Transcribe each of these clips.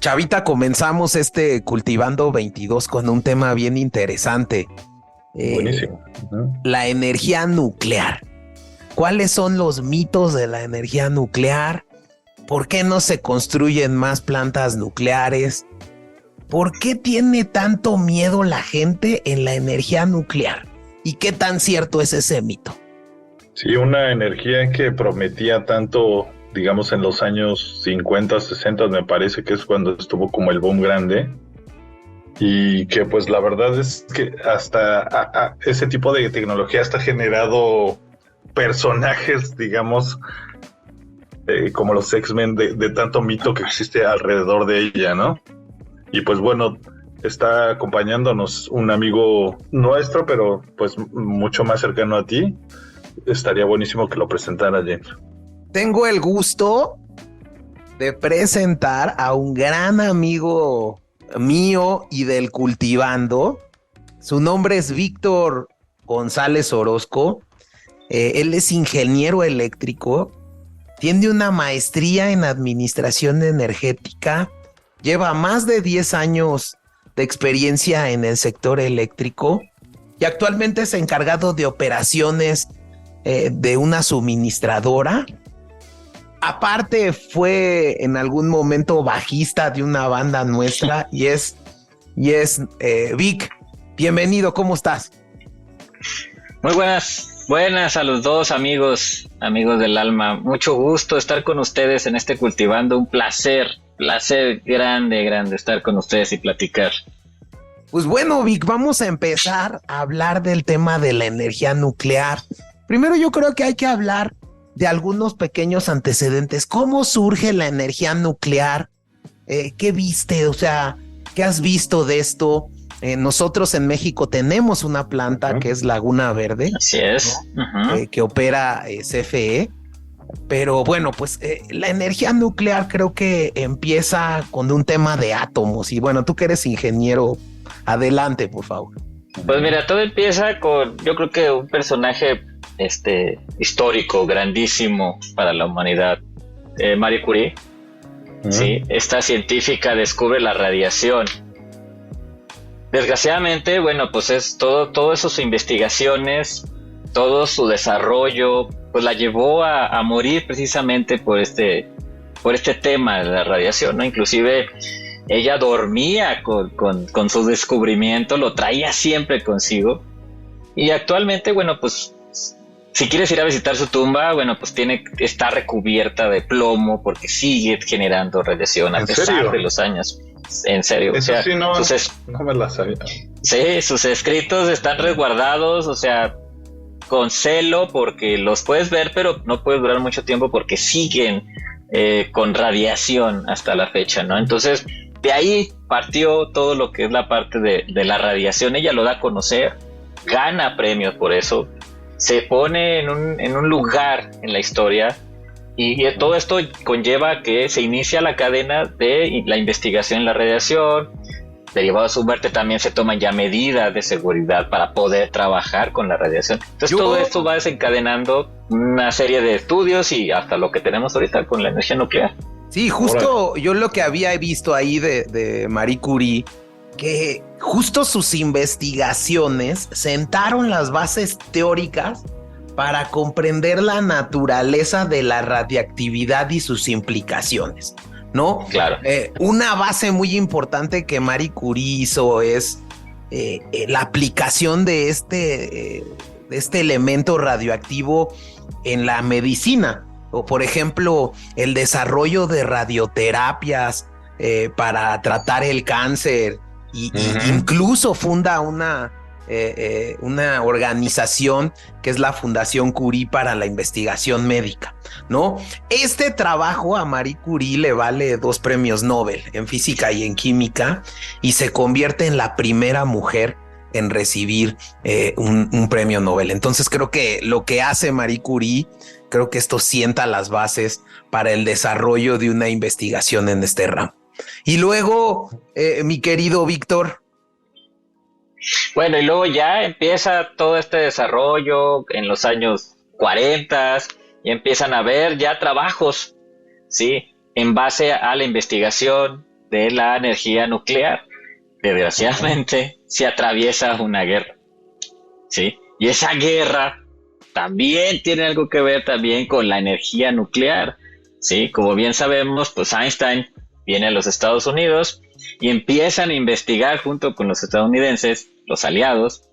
Chavita, comenzamos Cultivando 22 con un tema bien interesante. Buenísimo. La energía nuclear. ¿Cuáles son los mitos de la energía nuclear? ¿Por qué no se construyen más plantas nucleares? ¿Por qué tiene tanto miedo la gente en la energía nuclear? ¿Y qué tan cierto es ese mito? Sí, una energía que prometía tanto, digamos, en los años 50, 60, me parece que es cuando estuvo como el boom grande. Y que pues la verdad es que hasta ese tipo de tecnología hasta ha generado personajes, digamos, como los X-Men, de tanto mito que existe alrededor de ella, ¿no? Y pues bueno, está acompañándonos un amigo nuestro, pero pues mucho más cercano a ti. Estaría buenísimo que lo presentara, James. Tengo el gusto de presentar a un gran amigo mío y del Cultivando. Su nombre es Víctor González Orozco. Él es ingeniero eléctrico, tiene una maestría en administración energética, lleva más de 10 años de experiencia en el sector eléctrico y actualmente es encargado de operaciones de una suministradora. Aparte fue en algún momento bajista de una banda nuestra y es Vic, bienvenido, ¿cómo estás? Muy buenas a los dos amigos del alma. Mucho gusto estar con ustedes en Cultivando, un placer grande estar con ustedes y platicar. Pues bueno, Vic, vamos a empezar a hablar del tema de la energía nuclear. Primero yo creo que hay que hablar de algunos pequeños antecedentes. ¿Cómo surge la energía nuclear? ¿Qué viste? O sea, ¿qué has visto de esto? Nosotros en México tenemos una planta que es Laguna Verde. Así es. ¿No? Que opera CFE. Pero bueno, pues la energía nuclear creo que empieza con un tema de átomos. Y bueno, tú que eres ingeniero, adelante, por favor. Pues mira, todo empieza con, yo creo que un personaje histórico, grandísimo para la humanidad, Marie Curie. Sí, esta científica descubre la radiación. Desgraciadamente, bueno, pues es todo eso, sus investigaciones, todo su desarrollo, pues la llevó a morir precisamente por este tema de la radiación, ¿no? Inclusive ella dormía con su descubrimiento, lo traía siempre consigo. Y actualmente, bueno, pues si quieres ir a visitar su tumba, bueno, pues está recubierta de plomo porque sigue generando radiación a pesar de los años. En serio. Eso, o sea, sí, no me la sabía. Sí, sus escritos están resguardados, o sea, con celo, porque los puedes ver, pero no puedes durar mucho tiempo porque siguen con radiación hasta la fecha, ¿no? Entonces, de ahí partió todo lo que es la parte de la radiación. Ella lo da a conocer, gana premios por eso, se pone en un lugar en la historia. Y todo esto conlleva que se inicia la cadena de la investigación en la radiación. Derivado de su muerte también se toman ya medidas de seguridad para poder trabajar con la radiación. Entonces todo esto va desencadenando una serie de estudios y hasta lo que tenemos ahorita con la energía nuclear. Sí, justo yo lo que había visto ahí de Marie Curie, que justo sus investigaciones sentaron las bases teóricas para comprender la naturaleza de la radiactividad y sus implicaciones, ¿no? Claro. Una base muy importante que Marie Curie hizo es la aplicación de este elemento radioactivo en la medicina, o por ejemplo, el desarrollo de radioterapias para tratar el cáncer, y incluso funda una organización que es la Fundación Curie para la investigación médica, ¿no? Este trabajo a Marie Curie le vale 2 premios Nobel en física y en química y se convierte en la primera mujer en recibir un premio Nobel. Entonces creo que lo que hace Marie Curie, creo que esto sienta las bases para el desarrollo de una investigación en este ramo. Y luego, mi querido Víctor. Bueno, y luego ya empieza todo este desarrollo en los años 40 y empiezan a haber ya trabajos, ¿sí? En base a la investigación de la energía nuclear. Desgraciadamente se atraviesa una guerra, ¿sí? Y esa guerra también tiene algo que ver también con la energía nuclear, ¿sí? Como bien sabemos, pues Einstein viene a los Estados Unidos y empiezan a investigar junto con los estadounidenses, los aliados,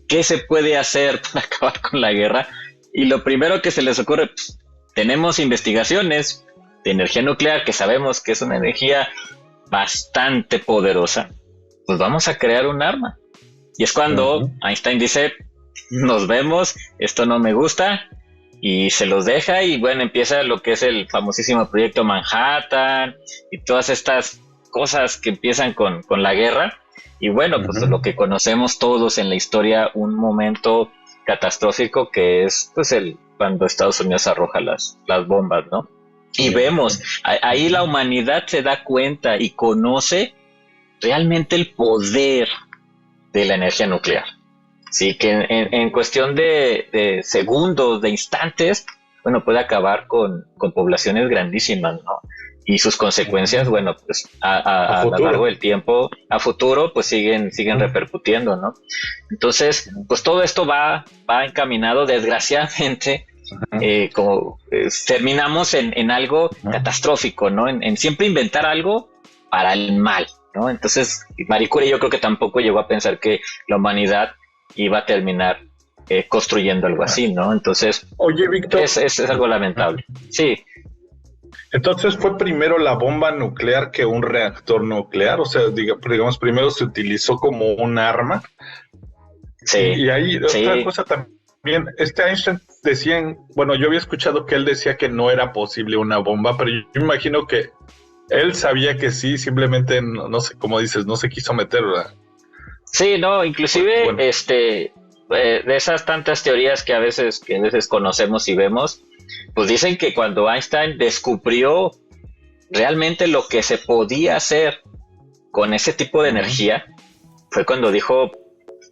qué se puede hacer para acabar con la guerra. Y lo primero que se les ocurre, pues, tenemos investigaciones de energía nuclear que sabemos que es una energía bastante poderosa, pues vamos a crear un arma. Y es cuando Einstein dice, nos vemos, esto no me gusta, y se los deja, y bueno, empieza lo que es el famosísimo proyecto Manhattan y todas estas cosas que empiezan con la guerra. Y bueno, pues lo que conocemos todos en la historia, un momento catastrófico que es pues cuando Estados Unidos arroja las bombas, ¿no? Y vemos, ahí la humanidad se da cuenta y conoce realmente el poder de la energía nuclear. Sí, que en cuestión de segundos, de instantes, bueno, puede acabar con poblaciones grandísimas, ¿no? Y sus consecuencias, bueno, pues a lo largo del tiempo, a futuro, pues siguen repercutiendo, ¿no? Entonces, pues todo esto va encaminado, desgraciadamente, terminamos en algo catastrófico, ¿no? En siempre inventar algo para el mal, ¿no? Entonces, Marie Curie yo creo que tampoco llegó a pensar que la humanidad iba a terminar construyendo algo así, ¿no? Entonces, oye, Víctor, es algo lamentable. Sí. Entonces fue primero la bomba nuclear que un reactor nuclear, o sea, digamos, primero se utilizó como un arma. Sí. Y ahí sí. Otra cosa también, Einstein decía, bueno, yo había escuchado que él decía que no era posible una bomba, pero yo imagino que él sabía que sí, simplemente, no sé, como dices, no se quiso meter, ¿verdad? Sí, no, inclusive, bueno. De esas tantas teorías que a veces conocemos y vemos, pues dicen que cuando Einstein descubrió realmente lo que se podía hacer con ese tipo de energía, fue cuando dijo,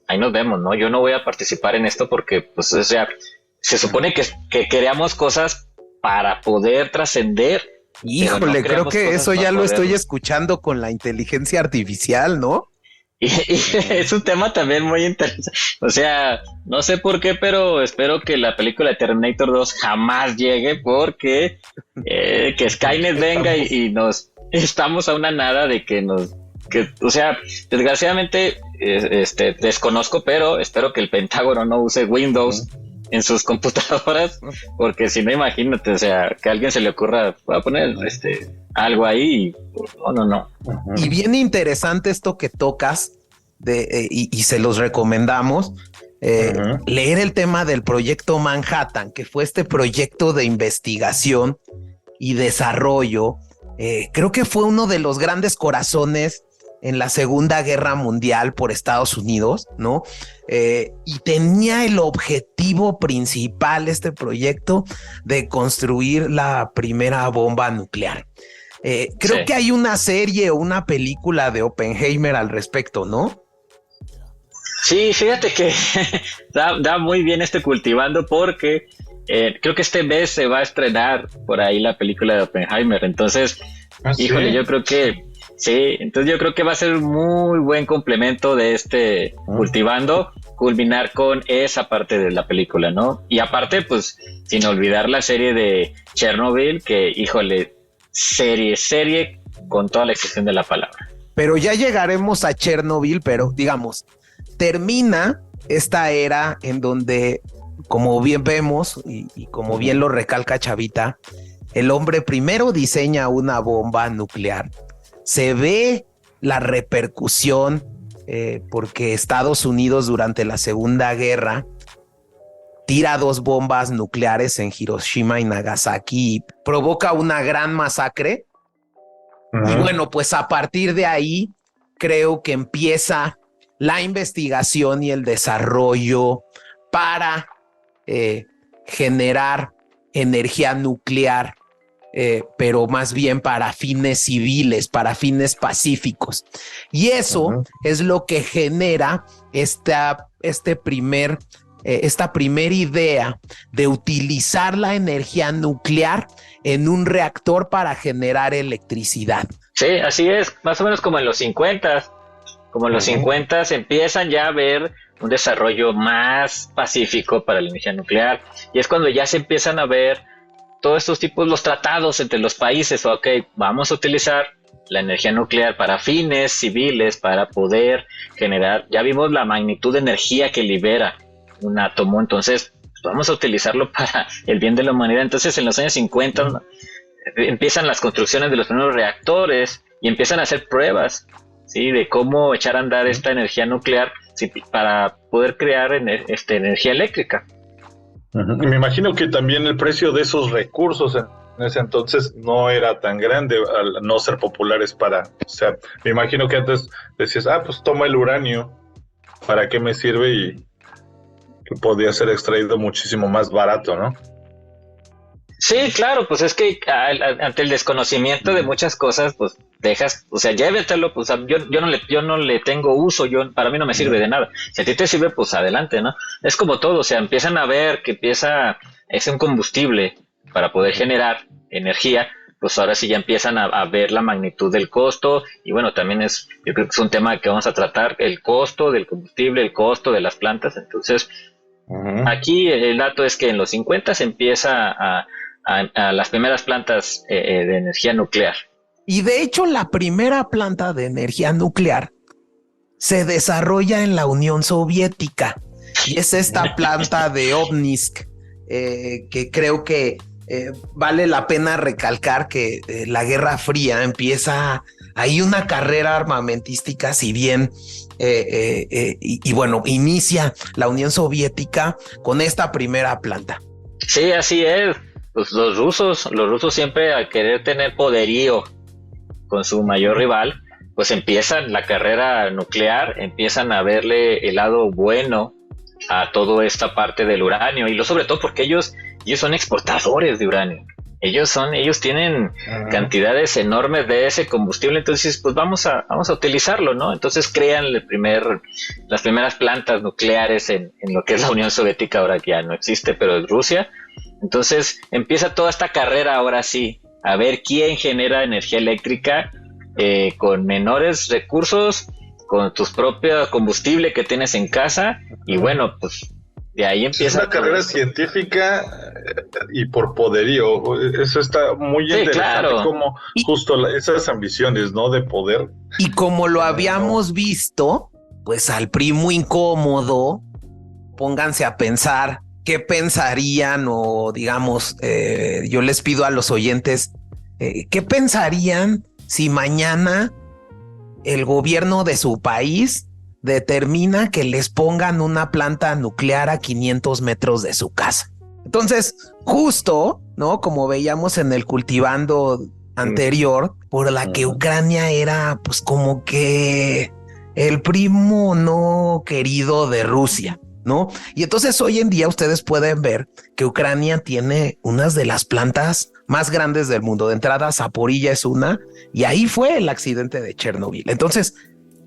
ahí nos vemos, ¿no? Yo no voy a participar en esto porque, pues, o sea, se supone que creamos cosas para poder trascender. Híjole, creo que eso ya lo estoy escuchando con la inteligencia artificial, ¿no? Y es un tema también muy interesante. O sea, no sé por qué, pero espero que la película de Terminator 2 jamás llegue, porque que Skynet venga y nos estamos a una nada de o sea, desgraciadamente desconozco, pero espero que el Pentágono no use Windows en sus computadoras, porque si no, imagínate, o sea, que a alguien se le ocurra, voy a poner algo ahí y no. Y bien interesante esto que tocas y se los recomendamos. Leer el tema del proyecto Manhattan, que fue este proyecto de investigación y desarrollo. Creo que fue uno de los grandes corazones en la Segunda Guerra Mundial por Estados Unidos, ¿no? Y tenía el objetivo principal, este proyecto, de construir la primera bomba nuclear. Creo que hay una serie o una película de Oppenheimer al respecto, ¿no? Sí, fíjate que da muy bien Cultivando, porque creo que este mes se va a estrenar por ahí la película de Oppenheimer. Entonces, híjole, ¿sí? Yo creo que sí, entonces yo creo que va a ser un muy buen complemento de Cultivando, culminar con esa parte de la película, ¿no? Y aparte, pues, sin olvidar la serie de Chernobyl, que, híjole, serie con toda la extensión de la palabra. Pero ya llegaremos a Chernobyl, pero digamos, termina esta era en donde, como bien vemos y como bien lo recalca Chavita, el hombre primero diseña una bomba nuclear. Se ve la repercusión porque Estados Unidos durante la Segunda Guerra tira 2 bombas nucleares en Hiroshima y Nagasaki y provoca una gran masacre. Y bueno, pues a partir de ahí creo que empieza la investigación y el desarrollo para generar energía nuclear, pero más bien para fines civiles, para fines pacíficos. Y eso es lo que genera este primer esta primera idea de utilizar la energía nuclear en un reactor para generar electricidad. Sí, así es, más o menos como en los 50, como en los 50 empiezan ya a ver un desarrollo más pacífico para la energía nuclear, y es cuando ya se empiezan a ver todos estos tipos, los tratados entre los países. Ok, vamos a utilizar la energía nuclear para fines civiles, para poder generar, ya vimos la magnitud de energía que libera un átomo, entonces vamos a utilizarlo para el bien de la humanidad. Entonces en los años 50 empiezan las construcciones de los primeros reactores y empiezan a hacer pruebas, ¿sí?, de cómo echar a andar esta energía nuclear, ¿sí?, para poder crear energía eléctrica. Me imagino que también el precio de esos recursos en ese entonces no era tan grande al no ser populares o sea, me imagino que antes decías, pues toma el uranio, ¿para qué me sirve? Y que podía ser extraído muchísimo más barato, ¿no? Sí, claro, pues es que ante el desconocimiento de muchas cosas, pues dejas, o sea, llévetelo, pues yo no le tengo uso, para mí no me sirve de nada. Si a ti te sirve, pues adelante, ¿no? Es como todo, o sea, empiezan a ver que es un combustible para poder generar energía, pues ahora sí ya empiezan a ver la magnitud del costo, y bueno, también yo creo que es un tema que vamos a tratar, el costo del combustible, el costo de las plantas. Entonces, aquí el dato es que en los 50 se empieza a las primeras plantas de energía nuclear. Y de hecho, la primera planta de energía nuclear se desarrolla en la Unión Soviética, y es esta planta de Obninsk, que creo que vale la pena recalcar que la Guerra Fría empieza, hay una carrera armamentística, si bien y bueno, inicia la Unión Soviética con esta primera planta. Sí, así es. Pues los rusos siempre, al querer tener poderío con su mayor rival, pues empiezan la carrera nuclear, empiezan a verle el lado bueno a toda esta parte del uranio, y sobre todo porque ellos son exportadores de uranio. Ellos tienen cantidades enormes de ese combustible, entonces pues vamos a utilizarlo, ¿no? Entonces crean las primeras plantas nucleares en lo que es la Unión Soviética, ahora que ya no existe, pero es Rusia. Entonces empieza toda esta carrera ahora sí, a ver quién genera energía eléctrica con menores recursos, con tus propios combustible que tienes en casa, y bueno, pues de ahí empieza. Es una carrera científica y por poderío. Eso está muy interesante, claro. Como justo esas ambiciones, ¿no?, de poder. Y como lo habíamos visto, pues al primo incómodo, pónganse a pensar qué pensarían, o digamos, yo les pido a los oyentes, ¿qué pensarían si mañana el gobierno de su país determina que les pongan una planta nuclear a 500 metros de su casa? Entonces, justo, ¿no?, como veíamos en el cultivando anterior, por la que Ucrania era pues como que el primo no querido de Rusia, ¿no? Y entonces hoy en día ustedes pueden ver que Ucrania tiene unas de las plantas más grandes del mundo. De entrada, Zaporilla es una, y ahí fue el accidente de Chernobyl. Entonces,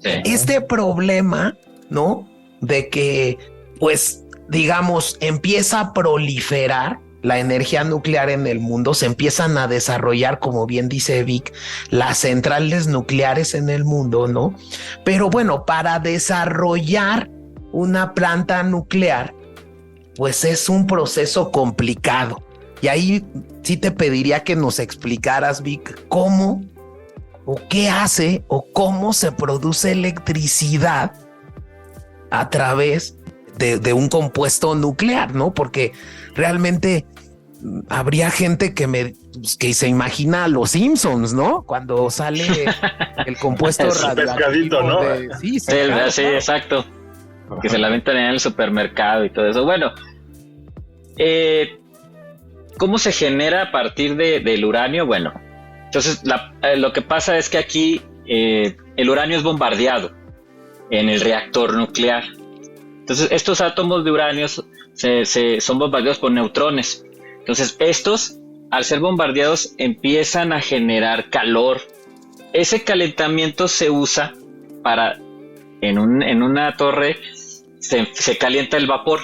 este problema, ¿no?, de que, pues, digamos, empieza a proliferar la energía nuclear en el mundo, se empiezan a desarrollar, como bien dice Vic, las centrales nucleares en el mundo, ¿no? Pero bueno, para desarrollar una planta nuclear, pues es un proceso complicado. Y ahí sí te pediría que nos explicaras, Vic, cómo o qué hace o cómo se produce electricidad a través de un compuesto nuclear, ¿no? Porque realmente habría gente que se imagina a los Simpsons, ¿no? Cuando sale el compuesto radioactivo, ¿no? Sí, exacto. Que se la ventan en el supermercado y todo eso. Bueno, ¿cómo se genera a partir del uranio? Bueno, entonces lo que pasa es que aquí el uranio es bombardeado en el reactor nuclear. Entonces estos átomos de uranio son bombardeados por neutrones. Entonces estos, al ser bombardeados, empiezan a generar calor. Ese calentamiento se usa para, en una torre, se calienta el vapor.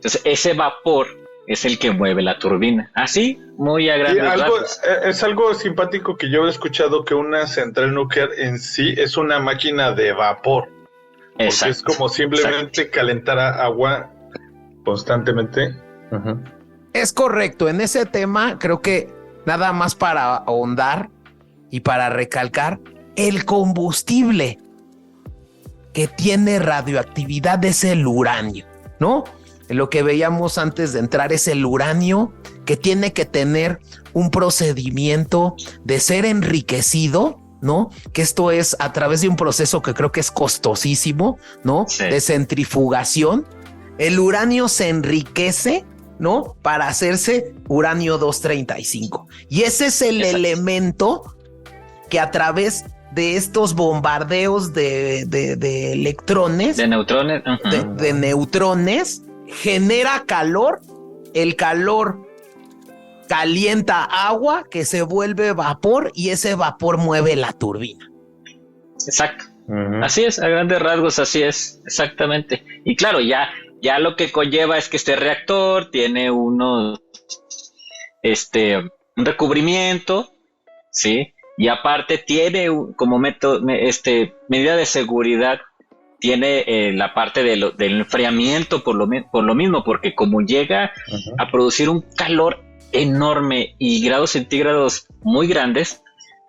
Entonces ese vapor es el que mueve la turbina. Así, muy a grandes rasgos. Es algo simpático que yo he escuchado, que una central nuclear en sí es una máquina de vapor. Exacto. Porque es como simplemente calentar agua constantemente. Uh-huh. Es correcto. En ese tema creo que nada más para ahondar y para recalcar, el combustible que tiene radioactividad es el uranio, ¿no? Lo que veíamos antes de entrar es el uranio, que tiene que tener un procedimiento de ser enriquecido, ¿no? Que esto es a través de un proceso que creo que es costosísimo, ¿no? Sí. De centrifugación. El uranio se enriquece, ¿no? Para hacerse uranio 235. Y ese es el elemento que a través de estos bombardeos de electrones, de neutrones, de neutrones, genera calor. El calor calienta agua que se vuelve vapor y ese vapor mueve la turbina. Exacto. Uh-huh. Así es, a grandes rasgos, así es, exactamente. Y claro, ya lo que conlleva es que este reactor tiene un recubrimiento, ¿sí? Y aparte tiene como medida de seguridad, tiene la parte del enfriamiento por lo mismo, porque como llega uh-huh. a producir un calor enorme y grados centígrados muy grandes,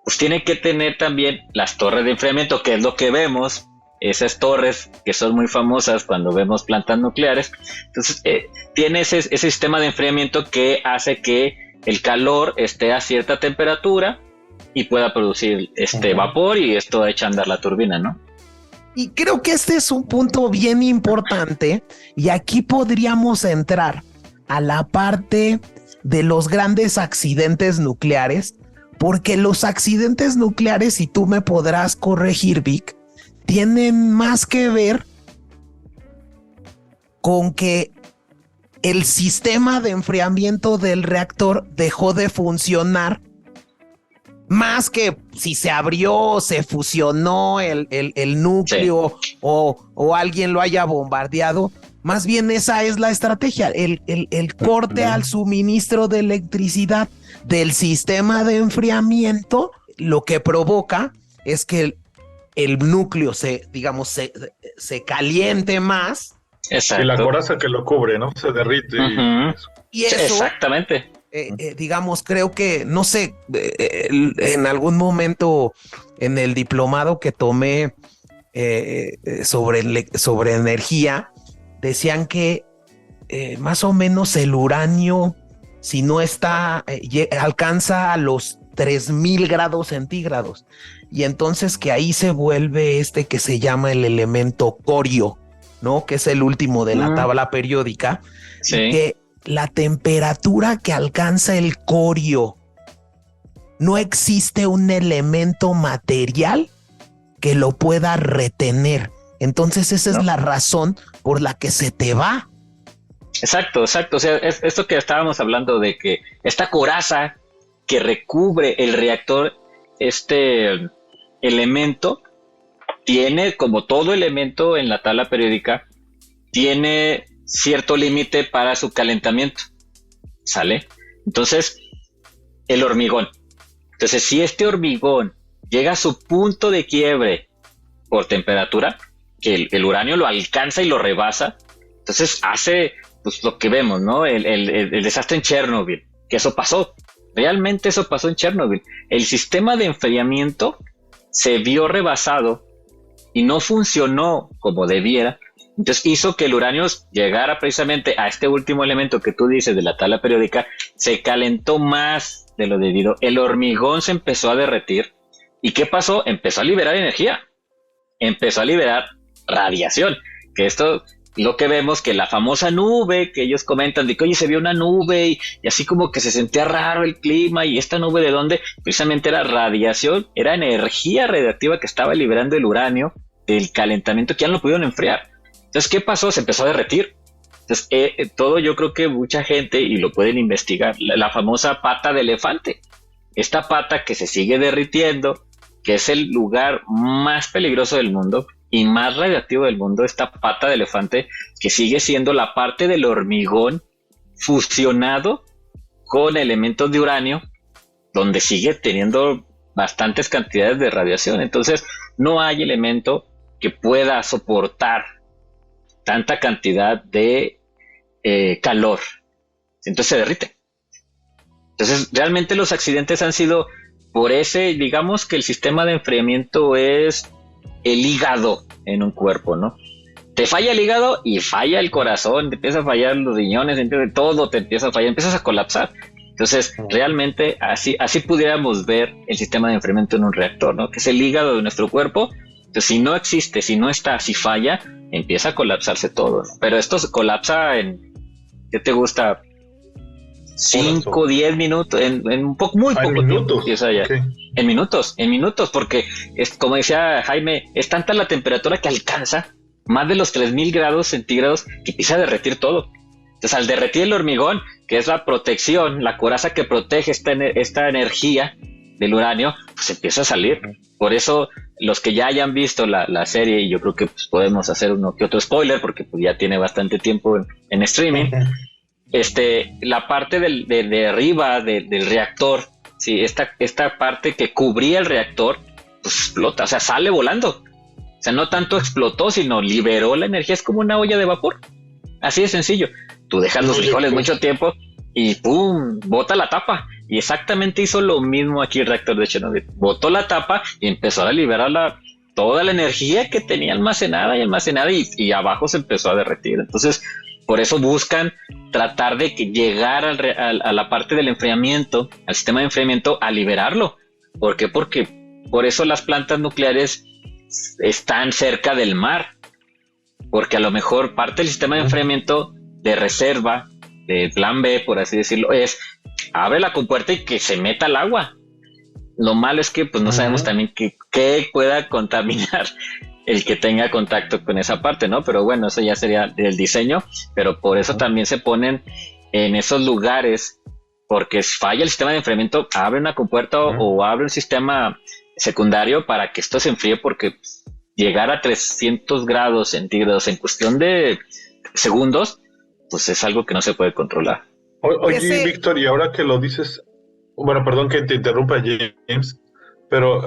pues tiene que tener también las torres de enfriamiento, que es lo que vemos, esas torres que son muy famosas cuando vemos plantas nucleares. Entonces tiene ese sistema de enfriamiento que hace que el calor esté a cierta temperatura y pueda producir uh-huh. vapor, y esto echa a andar la turbina, ¿no? Y creo que este es un punto bien importante, y aquí podríamos entrar a la parte de los grandes accidentes nucleares, porque los accidentes nucleares, y tú me podrás corregir, Vic, tienen más que ver con que el sistema de enfriamiento del reactor dejó de funcionar, más que si se abrió, se fusionó el núcleo, sí. o alguien lo haya bombardeado. Más bien esa es la estrategia, el corte al suministro de electricidad del sistema de enfriamiento, lo que provoca es que el núcleo se caliente más. Exacto. Y la coraza que lo cubre, ¿no? Se derrite. Uh-huh. Y eso, exactamente. Creo que, no sé, en algún momento en el diplomado que tomé sobre energía, decían que más o menos el uranio, si no está, alcanza a los 3000 grados centígrados. Y entonces que ahí se vuelve que se llama el elemento corio, ¿no? Que es el último de la tabla periódica. Sí. Y que la temperatura que alcanza el corio, no existe un elemento material que lo pueda retener. Entonces esa es la razón por la que se te va. Exacto. O sea, es esto que estábamos hablando de que esta coraza que recubre el reactor, elemento, tiene, como todo elemento en la tabla periódica, tiene cierto límite para su calentamiento, ¿sale? Entonces, el hormigón. Entonces, si este hormigón llega a su punto de quiebre por temperatura, que el uranio lo alcanza y lo rebasa, entonces hace pues lo que vemos, ¿no? El desastre en Chernobyl, que eso pasó. Realmente eso pasó en Chernobyl. El sistema de enfriamiento se vio rebasado y no funcionó como debiera. Entonces hizo que el uranio llegara precisamente a este último elemento que tú dices de la tabla periódica, se calentó más de lo debido, el hormigón se empezó a derretir. ¿Y qué pasó? Empezó a liberar energía, empezó a liberar radiación, que esto lo que vemos, que la famosa nube que ellos comentan de que oye, se vio una nube y así como que se sentía raro el clima, y esta nube de dónde, precisamente era radiación, era energía radiactiva que estaba liberando el uranio del calentamiento que ya no lo pudieron enfriar. Entonces, ¿qué pasó? Se empezó a derretir. Entonces, todo yo creo que mucha gente, y lo pueden investigar, la famosa pata de elefante. Esta pata que se sigue derritiendo, que es el lugar más peligroso del mundo, y más radiactivo del mundo, esta pata de elefante, que sigue siendo la parte del hormigón fusionado con elementos de uranio, donde sigue teniendo bastantes cantidades de radiación. Entonces, no hay elemento que pueda soportar tanta cantidad de calor. Entonces se derrite. Entonces, realmente los accidentes han sido por ese, digamos que el sistema de enfriamiento es el hígado en un cuerpo, ¿no? Te falla el hígado y falla el corazón, te empieza a fallar los riñones, todo te empieza a fallar, empiezas a colapsar. Entonces, realmente así pudiéramos ver el sistema de enfriamiento en un reactor, ¿no? Que es el hígado de nuestro cuerpo. Entonces, si no existe, si no está, si falla, empieza a colapsarse todo, ¿no? Pero esto se colapsa en, ¿qué te gusta? 5, 10 minutos, en un poco, muy poco tiempo. Okay. En minutos, porque es, como decía Jaime, es tanta la temperatura que alcanza más de los 3000 grados centígrados que empieza a derretir todo. Entonces, al derretir el hormigón, que es la protección, la coraza que protege esta energía del uranio, pues empieza a salir. Por eso, los que ya hayan visto la serie, y yo creo que pues, podemos hacer uno que otro spoiler, porque pues, ya tiene bastante tiempo en streaming, la parte de arriba del reactor, sí, esta parte que cubría el reactor, pues explota, o sea, sale volando. O sea, no tanto explotó, sino liberó la energía. Es como una olla de vapor. Así de sencillo. Tú dejas los frijoles mucho tiempo y ¡pum! Bota la tapa. Y exactamente hizo lo mismo aquí el reactor de Chernobyl. Botó la tapa y empezó a liberar toda la energía que tenía almacenada y abajo se empezó a derretir. Entonces, por eso buscan tratar de llegar a la parte del enfriamiento, al sistema de enfriamiento, a liberarlo. ¿Por qué? Porque por eso las plantas nucleares están cerca del mar. Porque a lo mejor parte del sistema de enfriamiento de reserva, de plan B, por así decirlo, es abre la compuerta y que se meta el agua. Lo malo es que pues no sabemos también qué pueda contaminar el que tenga contacto con esa parte, ¿no? Pero bueno, eso ya sería del diseño, pero por eso también se ponen en esos lugares, porque falla el sistema de enfriamiento, abre una compuerta o abre un sistema secundario para que esto se enfríe, porque llegar a 300 grados centígrados en cuestión de segundos, pues es algo que no se puede controlar. Oye, Víctor, y ahora que lo dices, bueno, perdón que te interrumpa, James, pero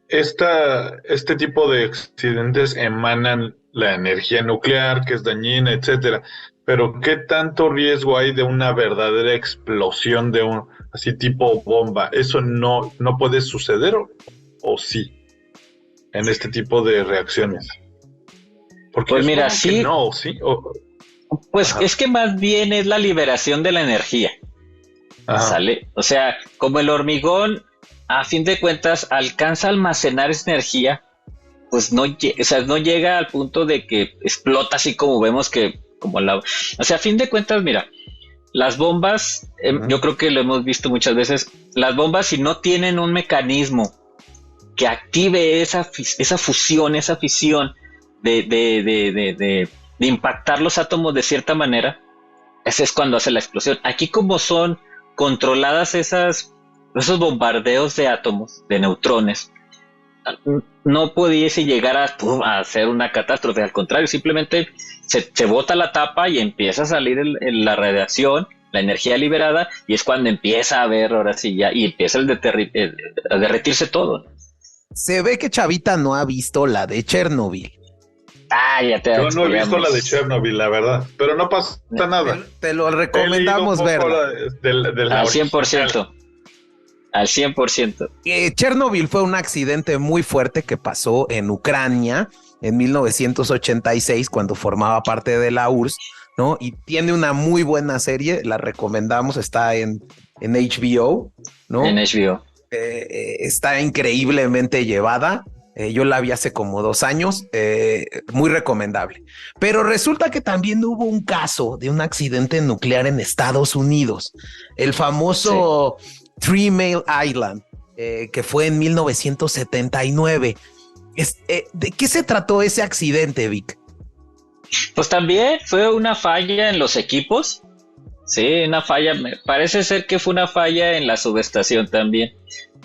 este tipo de accidentes emanan la energía nuclear, que es dañina, etcétera. Pero ¿qué tanto riesgo hay de una verdadera explosión de así tipo bomba? ¿Eso no puede suceder o sí en este tipo de reacciones? Porque pues mira, sí. No, sí. Pues es que más bien es la liberación de la energía. ¿Sale? O sea, como el hormigón, a fin de cuentas, alcanza a almacenar esa energía, pues no llega al punto de que explota así como vemos que, o sea, a fin de cuentas, mira, las bombas, yo creo que lo hemos visto muchas veces, las bombas si no tienen un mecanismo que active esa fusión, esa fisión de impactar los átomos de cierta manera, ese es cuando hace la explosión. Aquí como son controladas esos bombardeos de átomos, de neutrones, no pudiese llegar a hacer una catástrofe. Al contrario, simplemente se bota la tapa y empieza a salir la radiación, la energía liberada, y es cuando empieza a ver, ahora sí ya, y empieza a derretirse todo. Se ve que Chavita no ha visto la de Chernobyl. Ya te Yo no he visto la de Chernobyl, la verdad, pero no pasa nada. Te lo recomendamos verla. Al 100%. Al 100%. Chernobyl fue un accidente muy fuerte que pasó en Ucrania en 1986 cuando formaba parte de la URSS, ¿no? Y tiene una muy buena serie, la recomendamos, está en HBO, ¿no? En HBO. Está increíblemente llevada. Yo la vi hace como 2 años, muy recomendable. Pero resulta que también hubo un caso de un accidente nuclear en Estados Unidos, el famoso Three Mile Island, que fue en 1979. ¿De qué se trató ese accidente, Vic? Pues también fue una falla en los equipos. Sí, una falla, parece ser que fue una falla en la subestación también.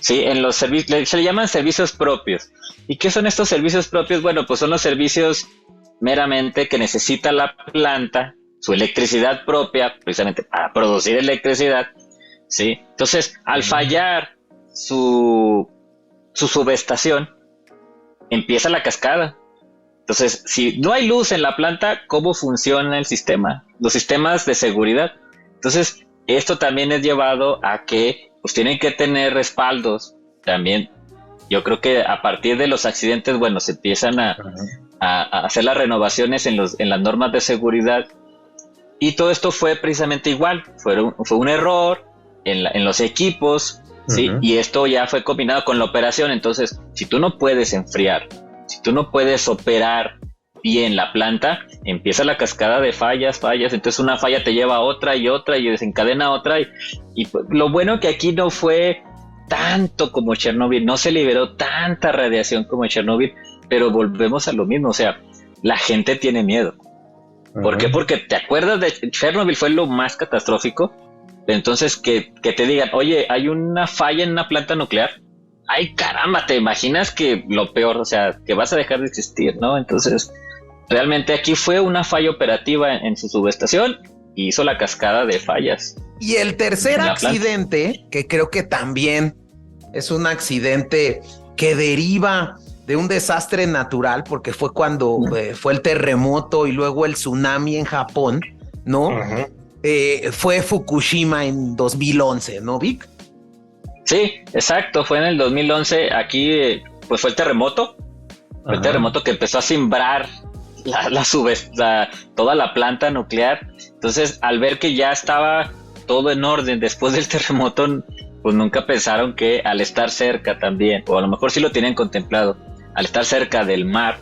Sí, en los servicios, se le llaman servicios propios. ¿Y qué son estos servicios propios? Bueno, pues son los servicios meramente que necesita la planta, su electricidad propia, precisamente para producir electricidad, ¿sí? Entonces, al fallar su subestación, empieza la cascada. Entonces, si no hay luz en la planta, ¿cómo funciona el sistema? Los sistemas de seguridad. Entonces, esto también es llevado a que pues tienen que tener respaldos. También, yo creo que a partir de los accidentes, bueno, se empiezan a hacer las renovaciones en las normas de seguridad. Y todo esto fue precisamente igual. Fue un error en los equipos, ¿sí? Y esto ya fue combinado con la operación. Entonces, si tú no puedes enfriar, si tú no puedes operar bien la planta, empieza la cascada de fallas, entonces una falla te lleva a otra y desencadena otra y lo bueno que aquí no fue tanto como Chernobyl, no se liberó tanta radiación como Chernobyl, pero volvemos a lo mismo, o sea, la gente tiene miedo. ¿Por qué? Porque te acuerdas de Chernobyl, fue lo más catastrófico. Entonces que te digan, oye, hay una falla en una planta nuclear, ay caramba, te imaginas que lo peor, o sea, que vas a dejar de existir, ¿no? Entonces, realmente aquí fue una falla operativa en su subestación y hizo la cascada de fallas. Y el tercer accidente, que creo que también es un accidente que deriva de un desastre natural, porque fue cuando fue el terremoto y luego el tsunami en Japón, ¿no? Fue Fukushima en 2011, ¿no, Vic? Sí, exacto, fue en el 2011, aquí pues fue el terremoto, que empezó a cimbrar toda la planta nuclear. Entonces, al ver que ya estaba todo en orden después del terremoto, pues nunca pensaron que al estar cerca también, o a lo mejor sí lo tenían contemplado, al estar cerca del mar,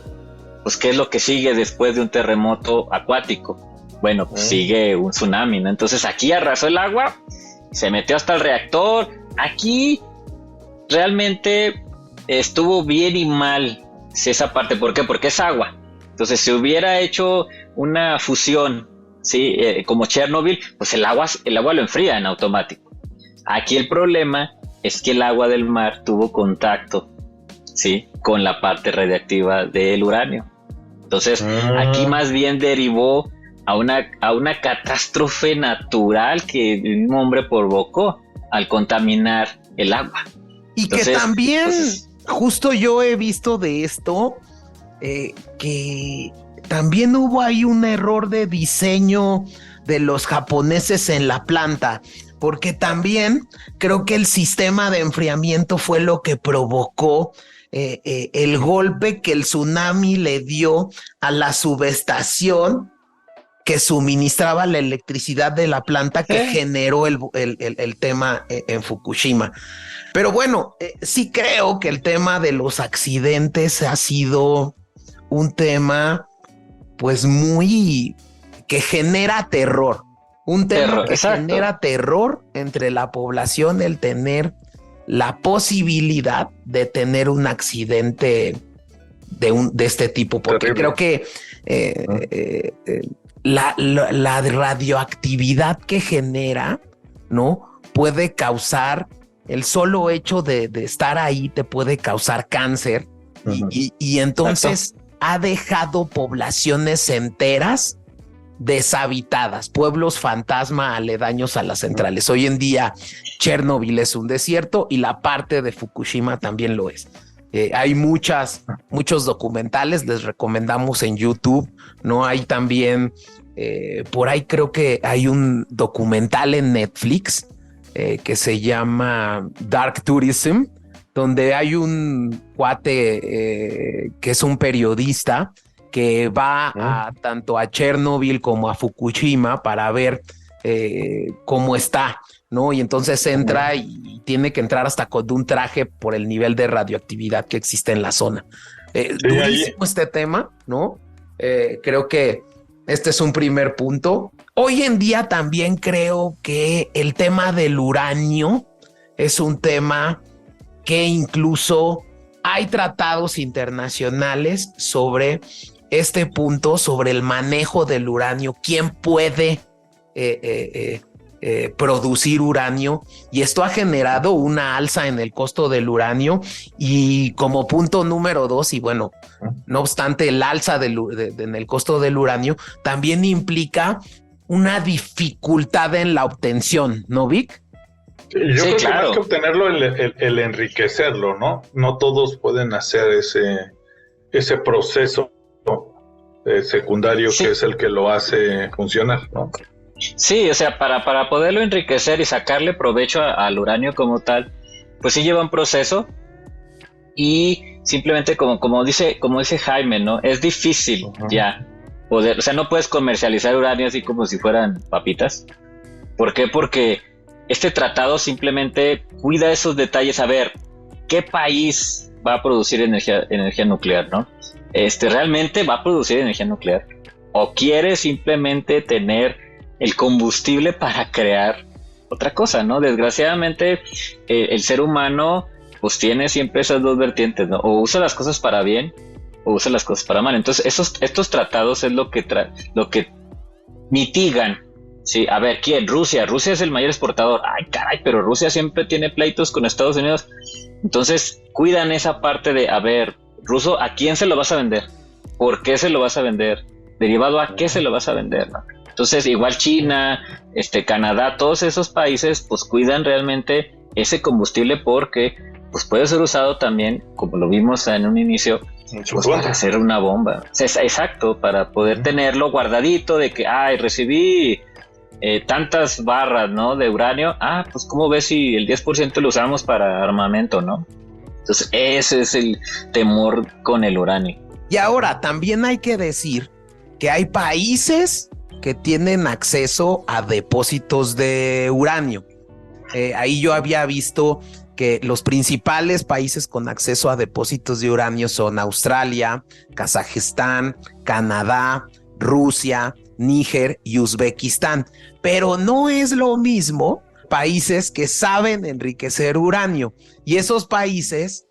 pues qué es lo que sigue después de un terremoto acuático. Bueno, pues sigue un tsunami, ¿no? Entonces aquí arrasó el agua, se metió hasta el reactor. Aquí realmente estuvo bien y mal esa parte. ¿Por qué? Porque es agua. Entonces, si hubiera hecho una fusión, ¿sí? Como Chernobyl, pues el agua lo enfría en automático. Aquí el problema es que el agua del mar tuvo contacto, ¿sí? Con la parte radiactiva del uranio. Entonces, aquí más bien derivó a una catástrofe natural que un hombre provocó al contaminar el agua. Y entonces, que también, pues, justo yo he visto de esto, que también hubo ahí un error de diseño de los japoneses en la planta, porque también creo que el sistema de enfriamiento fue lo que provocó el golpe que el tsunami le dio a la subestación que suministraba la electricidad de la planta que generó el tema en Fukushima. Pero bueno, sí creo que el tema de los accidentes ha sido un tema pues muy que genera terror. Un tema que genera terror entre la población, el tener la posibilidad de tener un accidente de este tipo, porque creo que la radioactividad que genera, ¿no? Puede causar, el solo hecho de estar ahí te puede causar cáncer y entonces ha dejado poblaciones enteras deshabitadas, pueblos fantasma aledaños a las centrales. Hoy en día Chernobyl es un desierto y la parte de Fukushima también lo es. Hay muchos documentales, les recomendamos en YouTube, ¿no? Hay también, por ahí creo que hay un documental en Netflix que se llama Dark Tourism, donde hay un cuate que es un periodista que va tanto a Chernobyl como a Fukushima para ver cómo está, ¿no? Y entonces entra y tiene que entrar hasta con un traje por el nivel de radioactividad que existe en la zona. Durísimo este tema, ¿no? Creo que este es un primer punto. Hoy en día también creo que el tema del uranio es un tema que incluso hay tratados internacionales sobre este punto, sobre el manejo del uranio, quién puede producir uranio, y esto ha generado una alza en el costo del uranio. Y como punto número 2, y bueno, no obstante, el alza en el costo del uranio también implica una dificultad en la obtención, ¿no, Vic? Yo creo que más que obtenerlo, el enriquecerlo, ¿no? No todos pueden hacer ese proceso secundario que es el que lo hace funcionar, ¿no? Sí, o sea, para poderlo enriquecer y sacarle provecho al uranio como tal, pues sí lleva un proceso, y simplemente como dice Jaime, ¿no? Es difícil ya poder, o sea, no puedes comercializar uranio así como si fueran papitas. ¿Por qué? Porque este tratado simplemente cuida esos detalles. A ver, ¿qué país va a producir energía nuclear, no? ¿Realmente va a producir energía nuclear? ¿O quiere simplemente tener el combustible para crear otra cosa, no? Desgraciadamente, el ser humano pues tiene siempre esas dos vertientes, ¿no? O usa las cosas para bien o usa las cosas para mal. Entonces, estos tratados es lo que mitigan. Sí, a ver, ¿quién? Rusia es el mayor exportador. Ay, caray, pero Rusia siempre tiene pleitos con Estados Unidos. Entonces, cuidan esa parte de, a ver, ruso, ¿a quién se lo vas a vender? ¿Por qué se lo vas a vender? ¿Derivado a qué se lo vas a vender, no? Entonces, igual China, Canadá, todos esos países, pues cuidan realmente ese combustible, porque pues puede ser usado también, como lo vimos en un inicio, pues para hacer una bomba. O sea, exacto, para poder tenerlo guardadito de que, recibí tantas barras, ¿no? De uranio. Pues ¿cómo ves si el 10% lo usamos para armamento, ¿no? Entonces, ese es el temor con el uranio. Y ahora también hay que decir que hay países que tienen acceso a depósitos de uranio. Ahí yo había visto que los principales países con acceso a depósitos de uranio son Australia, Kazajistán, Canadá, Rusia, Níger y Uzbekistán. Pero no es lo mismo países que saben enriquecer uranio. Y esos países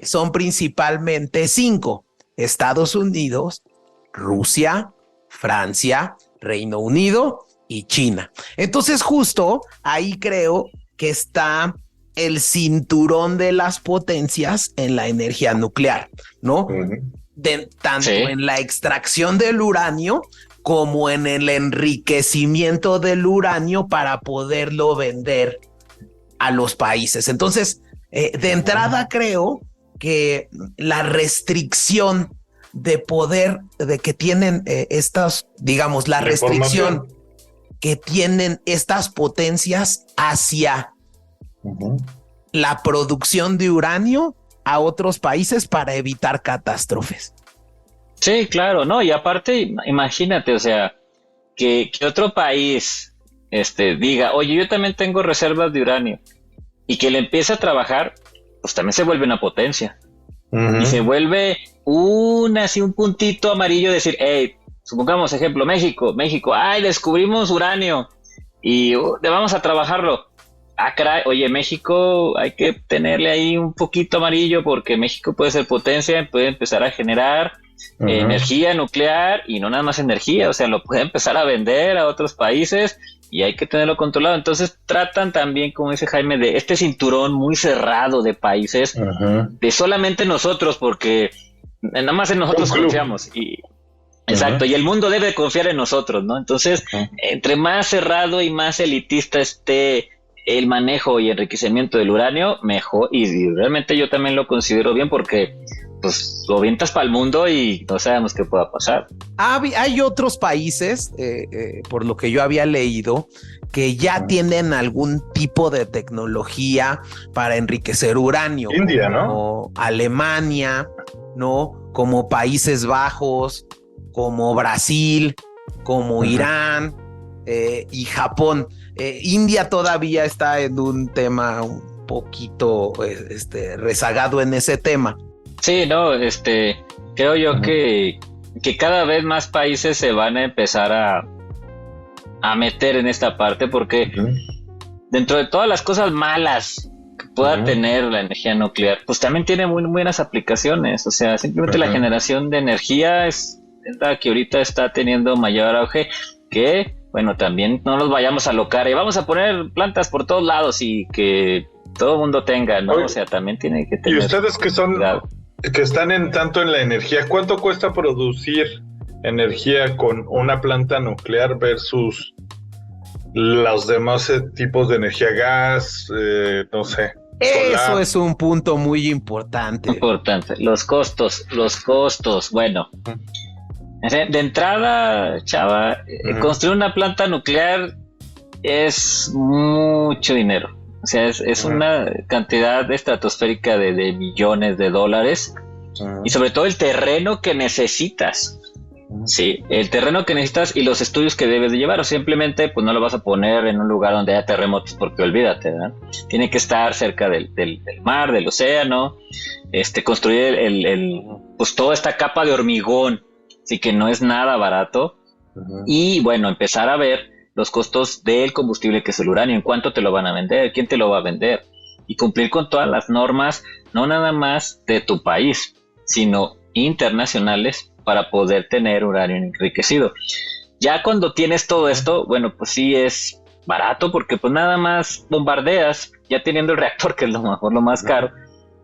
son principalmente 5: Estados Unidos, Rusia, Francia, Reino Unido y China. Entonces, justo ahí creo que está el cinturón de las potencias en la energía nuclear, ¿no? Tanto en la extracción del uranio como en el enriquecimiento del uranio para poderlo vender a los países. Entonces, de entrada creo que la restricción de poder de que tienen estas, digamos, la restricción que tienen estas potencias hacia la producción de uranio a otros países para evitar catástrofes. Sí, claro, no, y aparte, imagínate, o sea, que otro país diga, oye, yo también tengo reservas de uranio, y que le empiece a trabajar, pues también se vuelve una potencia. Y se vuelve un puntito amarillo de decir, supongamos ejemplo, México, descubrimos uranio y vamos a trabajarlo. Caray, oye, México hay que tenerle ahí un poquito amarillo, porque México puede ser potencia, puede empezar a generar energía nuclear, y no nada más energía, o sea, lo puede empezar a vender a otros países, y hay que tenerlo controlado. Entonces tratan también, como dice Jaime, de este cinturón muy cerrado de países, de solamente nosotros, porque nada más en nosotros confiamos. Exacto, y el mundo debe confiar en nosotros, ¿no? Entonces, entre más cerrado y más elitista esté el manejo y enriquecimiento del uranio, mejor. Y realmente yo también lo considero bien, porque pues lo avientas para el mundo y no sabemos qué pueda pasar. Hay otros países, por lo que yo había leído, que ya tienen algún tipo de tecnología para enriquecer uranio. India, ¿no? Como Alemania, ¿no? Como Países Bajos, como Brasil, como Irán y Japón. India todavía está en un tema un poquito rezagado en ese tema. Sí, no, creo yo que cada vez más países se van a empezar a meter en esta parte, porque dentro de todas las cosas malas que pueda tener la energía nuclear, pues también tiene muy buenas aplicaciones. O sea, simplemente la generación de energía es la que ahorita está teniendo mayor auge, que bueno, también no nos vayamos a alocar y vamos a poner plantas por todos lados y que todo el mundo tenga, ¿no? Oye, o sea, también tiene que tener... Y ustedes cuidado. que están en tanto en la energía, ¿cuánto cuesta producir energía con una planta nuclear versus los demás tipos de energía, gas, no sé, Eso solar? es un punto muy importante. Importante, los costos, bueno. De entrada, chava, construir una planta nuclear es mucho dinero. O sea, es una cantidad estratosférica de millones de dólares. Y sobre todo el terreno que necesitas. Sí, el terreno que necesitas y los estudios que debes de llevar. O simplemente pues no lo vas a poner en un lugar donde haya terremotos porque olvídate, ¿verdad? Tiene que estar cerca del mar, del océano. Construir pues toda esta capa de hormigón. Así que no es nada barato. Y bueno, empezar a ver los costos del combustible que es el uranio, en cuánto te lo van a vender, quién te lo va a vender, y cumplir con todas las normas, no nada más de tu país, sino internacionales para poder tener uranio enriquecido. Ya cuando tienes todo esto, bueno, pues sí es barato porque pues nada más bombardeas, ya teniendo el reactor, que es lo mejor, lo más caro,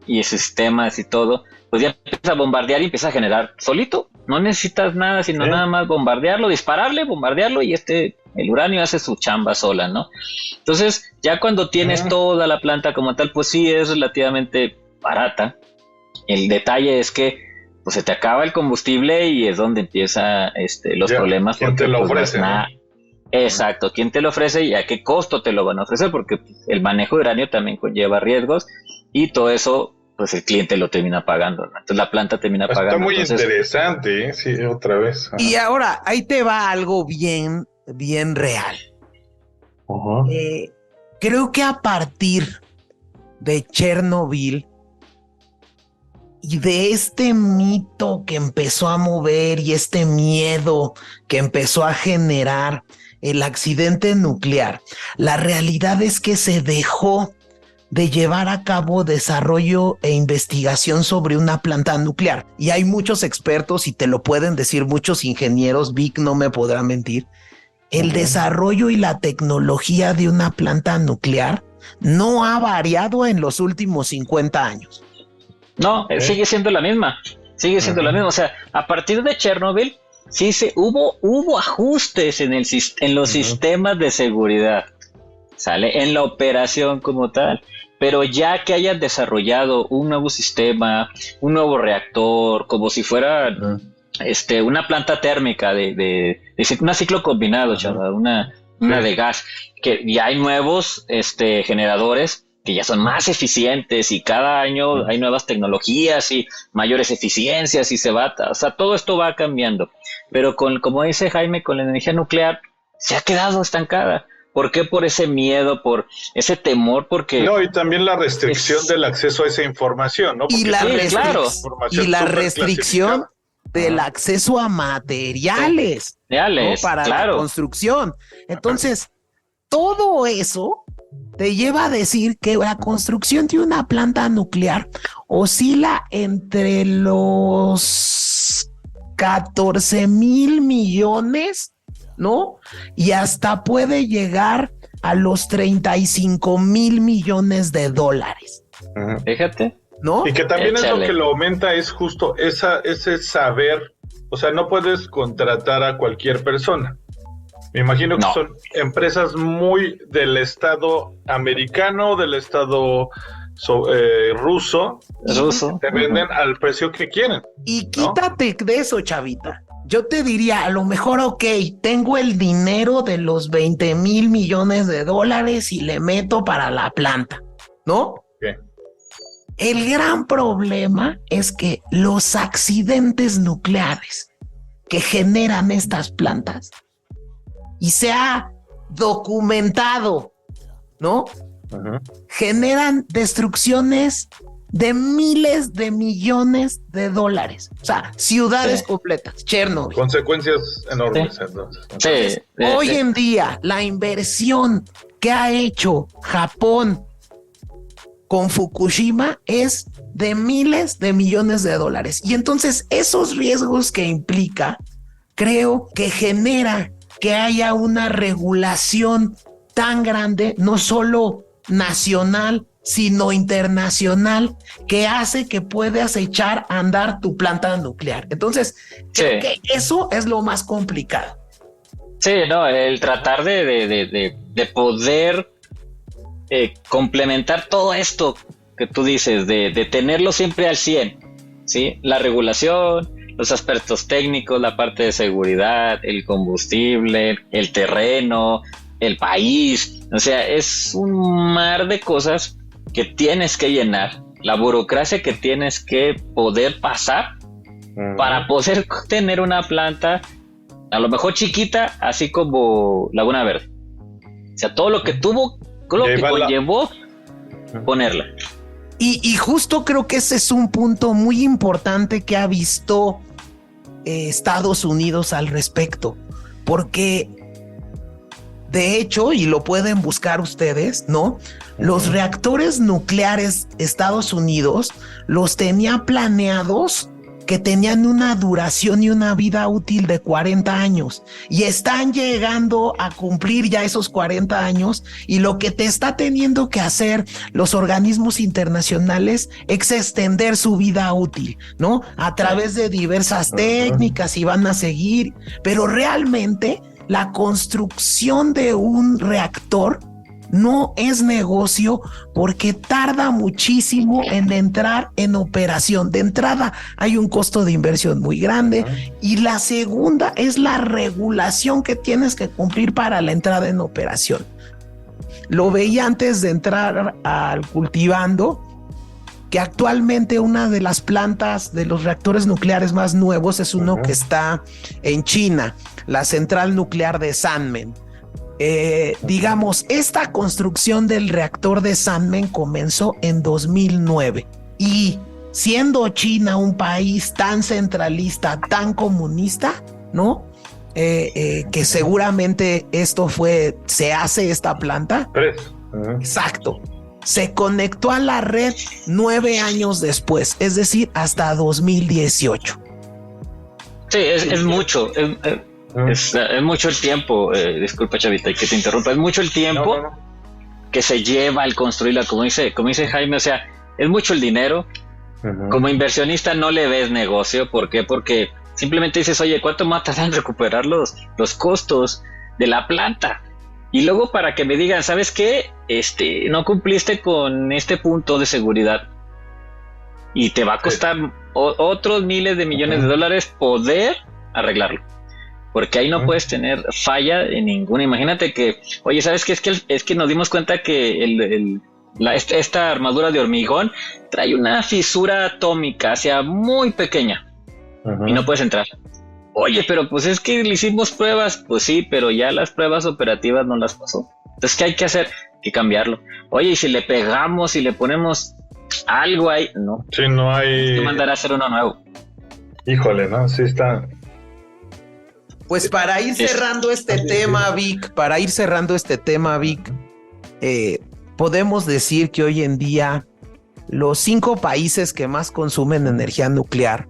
y sistemas y todo, pues ya empieza a bombardear y empieza a generar solito. No necesitas nada, sino nada más bombardearlo, dispararle, bombardearlo y el uranio hace su chamba sola, ¿no? Entonces, ya cuando tienes toda la planta como tal, pues sí es relativamente barata. El detalle es que pues se te acaba el combustible y es donde empieza los problemas. ¿Quién te lo ofrece? Exacto, ¿quién te lo ofrece y a qué costo te lo van a ofrecer? Porque el manejo de uranio también conlleva riesgos y todo eso pues el cliente lo termina pagando, ¿no? Entonces la planta termina pagando. Está muy interesante, sí, otra vez. Y ahora, ahí te va algo bien real. Creo que a partir de Chernobyl y de este mito que empezó a mover y este miedo que empezó a generar el accidente nuclear, la realidad es que se dejó de llevar a cabo desarrollo e investigación sobre una planta nuclear. Y hay muchos expertos y te lo pueden decir muchos ingenieros, Vic no me podrá mentir, el desarrollo y la tecnología de una planta nuclear no ha variado en los últimos 50 años. No, sigue siendo la misma, la misma. O sea, a partir de Chernobyl, sí hubo ajustes en los sistemas de seguridad, ¿sale? En la operación como tal. Pero ya que hayan desarrollado un nuevo sistema, un nuevo reactor, como si fuera una planta térmica de un ciclo combinado, chaval, una de gas, que ya hay nuevos generadores que ya son más eficientes y cada año hay nuevas tecnologías y mayores eficiencias y o sea, todo esto va cambiando. Pero como dice Jaime, con la energía nuclear se ha quedado estancada. ¿Por qué? Por ese miedo, por ese temor, porque... No, y también la restricción del acceso a esa información, ¿no? Porque y la restricción del acceso a materiales, ¿no? Para la construcción. Entonces, todo eso te lleva a decir que la construcción de una planta nuclear oscila entre los 14,000 millones, ¿no? Y hasta puede llegar a los 35,000 millones de dólares. Fíjate. ¿No? Y que también es lo que lo aumenta, es justo ese saber. O sea, no puedes contratar a cualquier persona. Me imagino que son empresas muy del estado americano, del estado ruso. Te venden al precio que quieren. Y quítate de eso, chavita. Yo te diría, a lo mejor, tengo el dinero de los 20,000 millones de dólares y le meto para la planta, ¿no? El gran problema es que los accidentes nucleares que generan estas plantas, y se ha documentado, ¿no? Generan destrucciones de miles de millones de dólares. O sea, ciudades completas, Chernobyl. Consecuencias enormes, entonces. Entonces, hoy en día, la inversión que ha hecho Japón con Fukushima es de miles de millones de dólares. Y entonces, esos riesgos que implica, creo que genera que haya una regulación tan grande, no solo nacional, sino internacional, que hace que puedas echar a andar tu planta nuclear. Entonces, creo que eso es lo más complicado. Sí, no, el tratar de poder complementar todo esto que tú dices, de tenerlo siempre al 100, ¿sí? La regulación, los aspectos técnicos, la parte de seguridad, el combustible, el terreno, el país, o sea, es un mar de cosas que tienes que llenar, la burocracia que tienes que poder pasar para poder tener una planta, a lo mejor chiquita, así como Laguna Verde. O sea, todo lo que tuvo, lo que conllevó ponerla. Y justo creo que ese es un punto muy importante que ha visto Estados Unidos al respecto, porque de hecho, y lo pueden buscar ustedes, ¿no? Los reactores nucleares Estados Unidos los tenía planeados que tenían una duración y una vida útil de 40 años y están llegando a cumplir ya esos 40 años, y lo que te está teniendo que hacer los organismos internacionales es extender su vida útil, ¿no? A través de diversas técnicas, y van a seguir, pero realmente la construcción de un reactor no es negocio porque tarda muchísimo en entrar en operación. De entrada hay un costo de inversión muy grande, y la segunda es la regulación que tienes que cumplir para la entrada en operación. Lo veía antes de entrar al Cultivando, que actualmente una de las plantas de los reactores nucleares más nuevos es uno que está en China, la central nuclear de Sanmen. Digamos, esta construcción del reactor de Sanmen comenzó en 2009, y siendo China un país tan centralista, tan comunista, ¿no? Que seguramente se hace esta planta. Exacto. Se conectó a la red 9 años después, es decir, hasta 2018. Sí, es mucho. Es mucho el tiempo, disculpa Chavita que te interrumpa, es mucho el tiempo que se lleva al construirla, como dice Jaime, o sea, es mucho el dinero. Como inversionista no le ves negocio. ¿Por qué? Porque simplemente dices, oye, ¿cuánto más tardan en recuperar los costos de la planta? Y luego para que me digan, ¿sabes qué? No cumpliste con este punto de seguridad y te va a costar otros miles de millones de dólares poder arreglarlo. Porque ahí no puedes tener falla en ninguna. Imagínate que, oye, ¿sabes qué? Es que nos dimos cuenta que esta armadura de hormigón trae una fisura atómica, o sea, muy pequeña, y no puedes entrar. Oye, pero pues es que le hicimos pruebas. Pues sí, pero ya las pruebas operativas no las pasó. Entonces, ¿qué hay que hacer? Hay que cambiarlo. Oye, y si le pegamos y le ponemos algo ahí, no. Sí, no hay. Hay que mandar a hacer uno nuevo. Híjole, ¿no? Sí está. Pues para ir cerrando este tema, Vic, podemos decir que hoy en día los 5 países que más consumen energía nuclear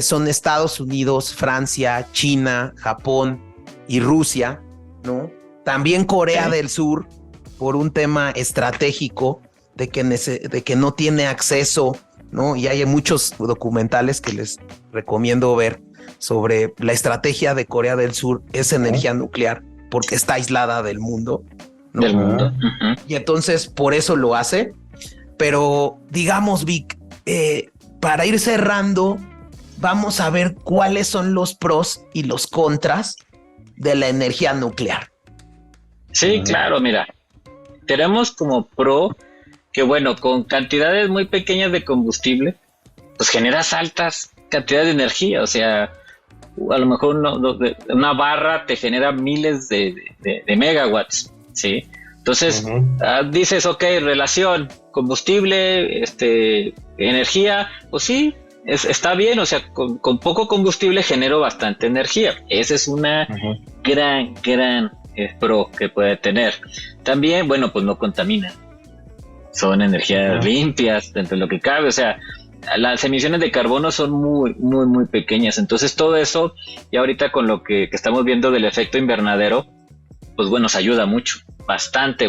son Estados Unidos, Francia, China, Japón y Rusia, ¿no? También Corea del Sur, por un tema estratégico de que no tiene acceso, ¿no? Y hay muchos documentales que les recomiendo ver sobre la estrategia de Corea del Sur, es energía nuclear, porque está aislada del mundo, ¿no? Del mundo. Y entonces por eso lo hace. Pero digamos, Vic, para ir cerrando, vamos a ver cuáles son los pros y los contras de la energía nuclear. Sí, claro, mira, tenemos como pro que, bueno, con cantidades muy pequeñas de combustible, pues generas altas cantidades de energía. O sea, a lo mejor una barra te genera miles de megawatts, ¿sí? Entonces, dices, ok, relación combustible, energía, pues sí, está bien. O sea, con poco combustible genero bastante energía. Esa es una gran pro que puede tener. También, bueno, pues no contamina. Son energías limpias dentro de lo que cabe. O sea, las emisiones de carbono son muy, muy, muy pequeñas. Entonces todo eso, y ahorita con lo que estamos viendo del efecto invernadero, pues bueno, nos ayuda mucho, bastante,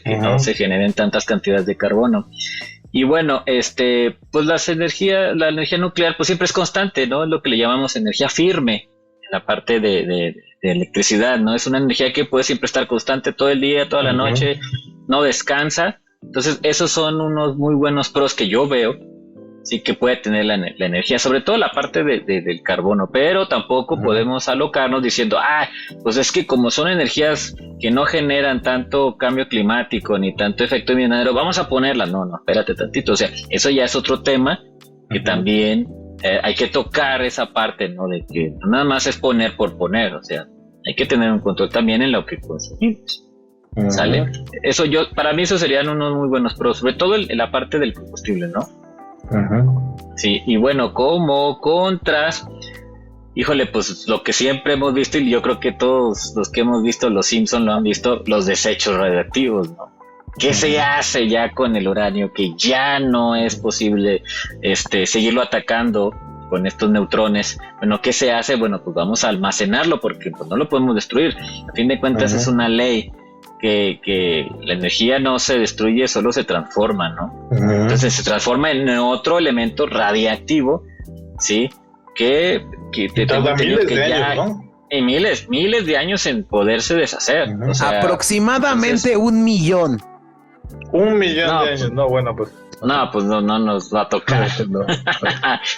que no se generen tantas cantidades de carbono. Y bueno, pues la energía nuclear pues siempre es constante, ¿no? Es lo que le llamamos energía firme, en la parte de electricidad, ¿no? Es una energía que puede siempre estar constante todo el día, toda la noche, no descansa. Entonces esos son unos muy buenos pros que yo veo, sí, que puede tener la energía, sobre todo la parte del carbono, pero tampoco podemos alocarnos diciendo, pues es que como son energías que no generan tanto cambio climático ni tanto efecto invernadero, vamos a ponerla. No, espérate tantito, o sea, eso ya es otro tema que también hay que tocar esa parte, ¿no? De que no nada más es poner por poner, o sea, hay que tener un control también en lo que consumimos. ¿Sale? Eso para mí esos serían unos muy buenos pros, sobre todo en la parte del combustible, ¿no? Sí, y bueno, como contras, híjole, pues lo que siempre hemos visto, y yo creo que todos los que hemos visto Los Simpson lo han visto, los desechos radioactivos, ¿no? ¿Qué se hace ya con el uranio? Que ya no es posible seguirlo atacando con estos neutrones. Bueno, ¿qué se hace? Bueno, pues vamos a almacenarlo porque pues no lo podemos destruir. A fin de cuentas es una ley que la energía no se destruye, solo se transforma, ¿no? Entonces se transforma en otro elemento radiactivo, ¿sí? Que te tarda miles de años, ¿no? En miles de años en poderse deshacer. O sea, aproximadamente 1,000,000. 1,000,000 de años, no, bueno, pues. No, pues no nos va a tocar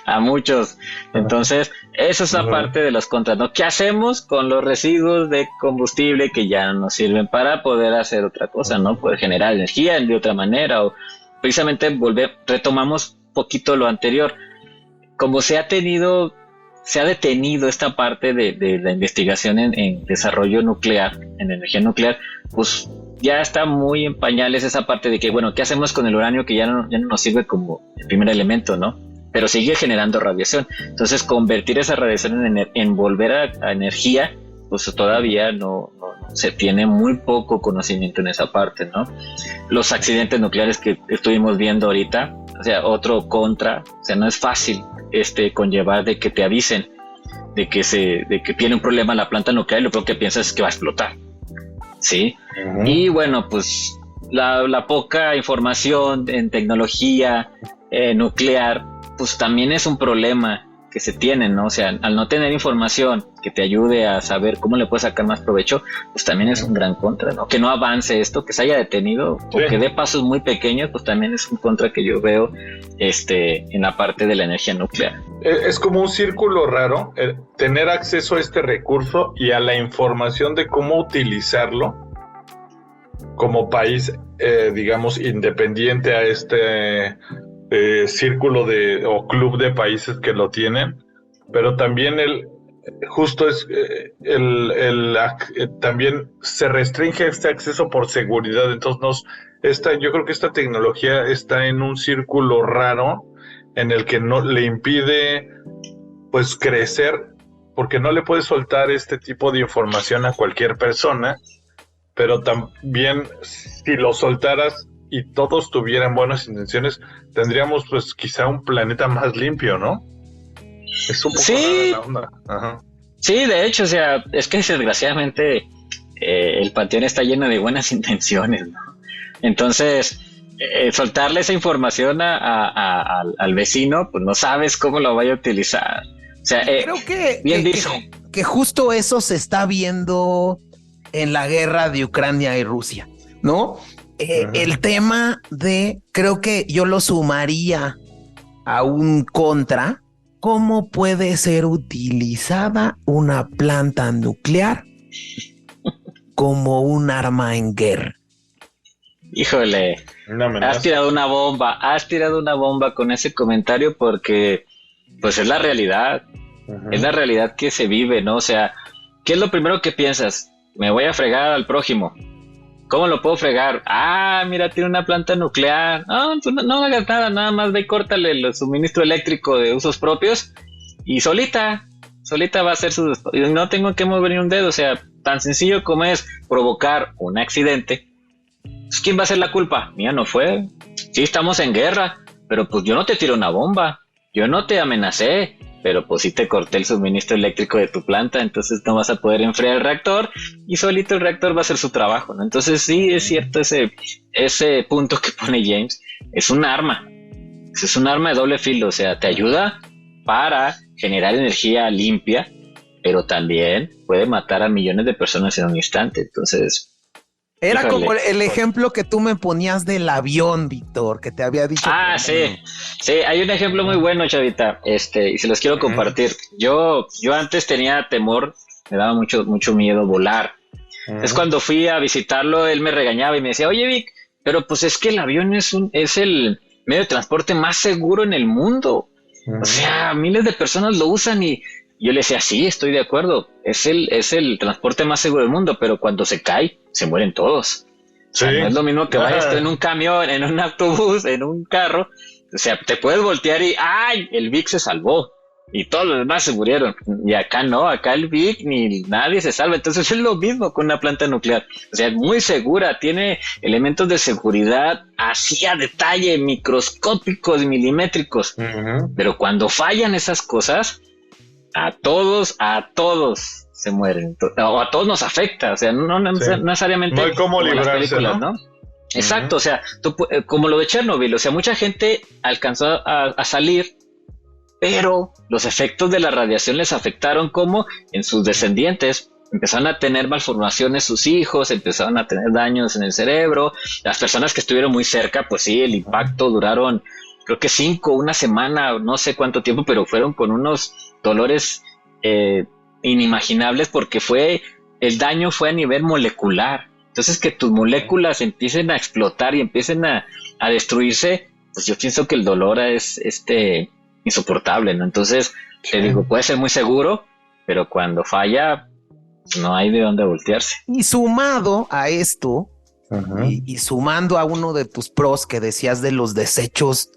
a muchos. Entonces, eso es la parte de los contras, ¿no? ¿Qué hacemos con los residuos de combustible que ya no nos sirven para poder hacer otra cosa, ¿no? Poder generar energía de otra manera, o precisamente retomamos poquito lo anterior. Como se ha detenido esta parte de la investigación en desarrollo nuclear, en energía nuclear, pues ya está muy en pañales esa parte de que, bueno, ¿qué hacemos con el uranio que ya no nos sirve como el primer elemento, ¿no? Pero sigue generando radiación. Entonces, convertir esa radiación en volver a energía, pues todavía no se tiene muy poco conocimiento en esa parte, ¿no? Los accidentes nucleares que estuvimos viendo ahorita, o sea, otro contra, o sea, no es fácil conllevar de que te avisen de que tiene un problema la planta nuclear y lo primero que piensas es que va a explotar, ¿sí? Y bueno, pues la poca información en tecnología nuclear, pues también es un problema que se tiene, ¿no? O sea, al no tener información que te ayude a saber cómo le puedes sacar más provecho, pues también es un gran contra, ¿no? Que no avance esto, que se haya detenido, o que dé pasos muy pequeños, pues también es un contra que yo veo en la parte de la energía nuclear. Es como un círculo raro, tener acceso a este recurso y a la información de cómo utilizarlo como país, digamos, independiente a este círculo o club de países que lo tienen, pero también también se restringe este acceso por seguridad. Entonces yo creo que esta tecnología está en un círculo raro en el que no le impide pues crecer, porque no le puedes soltar este tipo de información a cualquier persona, pero también si lo soltaras y todos tuvieran buenas intenciones, tendríamos pues quizá un planeta más limpio, ¿no? Es un poco rara la onda. Ajá. Sí, de hecho, o sea, es que desgraciadamente el panteón está lleno de buenas intenciones, ¿no? Entonces, soltarle esa información al vecino, pues no sabes cómo lo vaya a utilizar. O sea, creo que justo eso se está viendo en la guerra de Ucrania y Rusia, ¿no? El tema creo que yo lo sumaría a un contra, ¿cómo puede ser utilizada una planta nuclear como un arma en guerra? Híjole, has tirado una bomba con ese comentario, porque pues es la realidad, es la realidad que se vive, ¿no? O sea, ¿qué es lo primero que piensas? Me voy a fregar al prójimo. ¿Cómo lo puedo fregar? Mira, tiene una planta nuclear. No hagas nada más ve y córtale el suministro eléctrico de usos propios y solita va a hacer no tengo que mover ni un dedo. O sea, tan sencillo como es provocar un accidente. Pues, ¿quién va a hacer la culpa? Mía no fue. Sí, estamos en guerra, pero pues yo no te tiro una bomba. yo no te amenacé, pero pues sí te corté el suministro eléctrico de tu planta, entonces no vas a poder enfriar el reactor y solito el reactor va a hacer su trabajo, ¿no? Entonces sí es cierto ese punto que pone James, es un arma de doble filo, o sea, te ayuda para generar energía limpia, pero también puede matar a millones de personas en un instante, entonces... Era Híjole. como el ejemplo que tú me ponías del avión, Víctor, que te había dicho. Ah, sí, hay un ejemplo muy bueno, chavita, y se los quiero compartir. Yo antes tenía temor, me daba mucho miedo volar. Es cuando fui a visitarlo, él me regañaba y me decía, oye Vic, pero pues es que el avión es el medio de transporte más seguro en el mundo. O sea, miles de personas lo usan y yo le decía, sí, estoy de acuerdo, es el transporte más seguro del mundo, pero cuando se cae, se mueren todos. O sea, no es lo mismo que vayas tú en un camión, en un autobús, en un carro. O sea, te puedes voltear y ¡ay! El Vic se salvó. Y todos los demás se murieron. Y acá no, acá el Vic ni nadie se salva. Entonces es lo mismo con una planta nuclear. O sea, es muy segura, tiene elementos de seguridad así a detalle, microscópicos, milimétricos. Pero cuando fallan esas cosas, a todos se mueren, o a todos nos afecta, o sea, no necesariamente no hay cómo librarse, las películas, ¿no? Exacto, o sea, como lo de Chernobyl, o sea, mucha gente alcanzó a salir, pero los efectos de la radiación les afectaron, como en sus descendientes empezaron a tener malformaciones sus hijos, empezaron a tener daños en el cerebro, las personas que estuvieron muy cerca, pues sí, el impacto duraron, creo que 1 semana, no sé cuánto tiempo, pero fueron con unos dolores inimaginables, porque el daño fue a nivel molecular. Entonces, que tus moléculas empiecen a explotar y empiecen a destruirse, pues yo pienso que el dolor es insoportable, ¿no? Entonces, te digo, puede ser muy seguro, pero cuando falla, no hay de dónde voltearse. Y sumado a esto, y sumando a uno de tus pros que decías de los desechos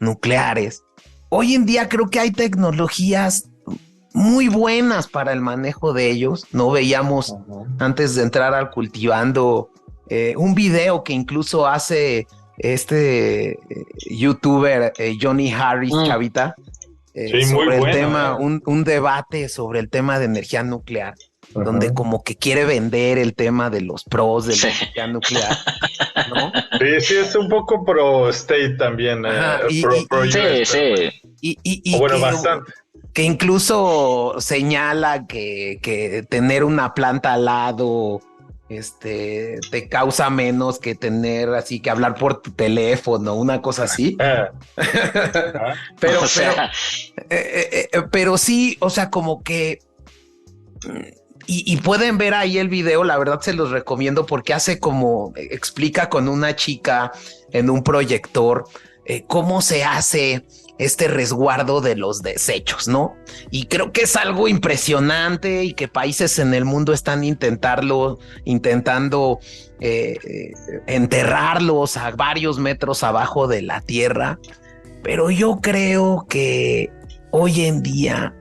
nucleares, hoy en día creo que hay tecnologías muy buenas para el manejo de ellos. No veíamos antes de entrar al cultivando un video que incluso hace youtuber Johnny Harris, chavita, sobre el tema, un debate sobre el tema de energía nuclear, donde como que quiere vender el tema de los pros de la energía nuclear, ¿no? Sí, es un poco pro state también. Bastante. Que incluso señala que tener una planta al lado te causa menos que tener así que hablar por tu teléfono, una cosa así. pero sí, o sea, como que y pueden ver ahí el video, la verdad se los recomiendo, porque explica con una chica en un proyector cómo se hace este resguardo de los desechos, ¿no? Y creo que es algo impresionante y que países en el mundo están intentando enterrarlos a varios metros abajo de la tierra. Pero yo creo que hoy en día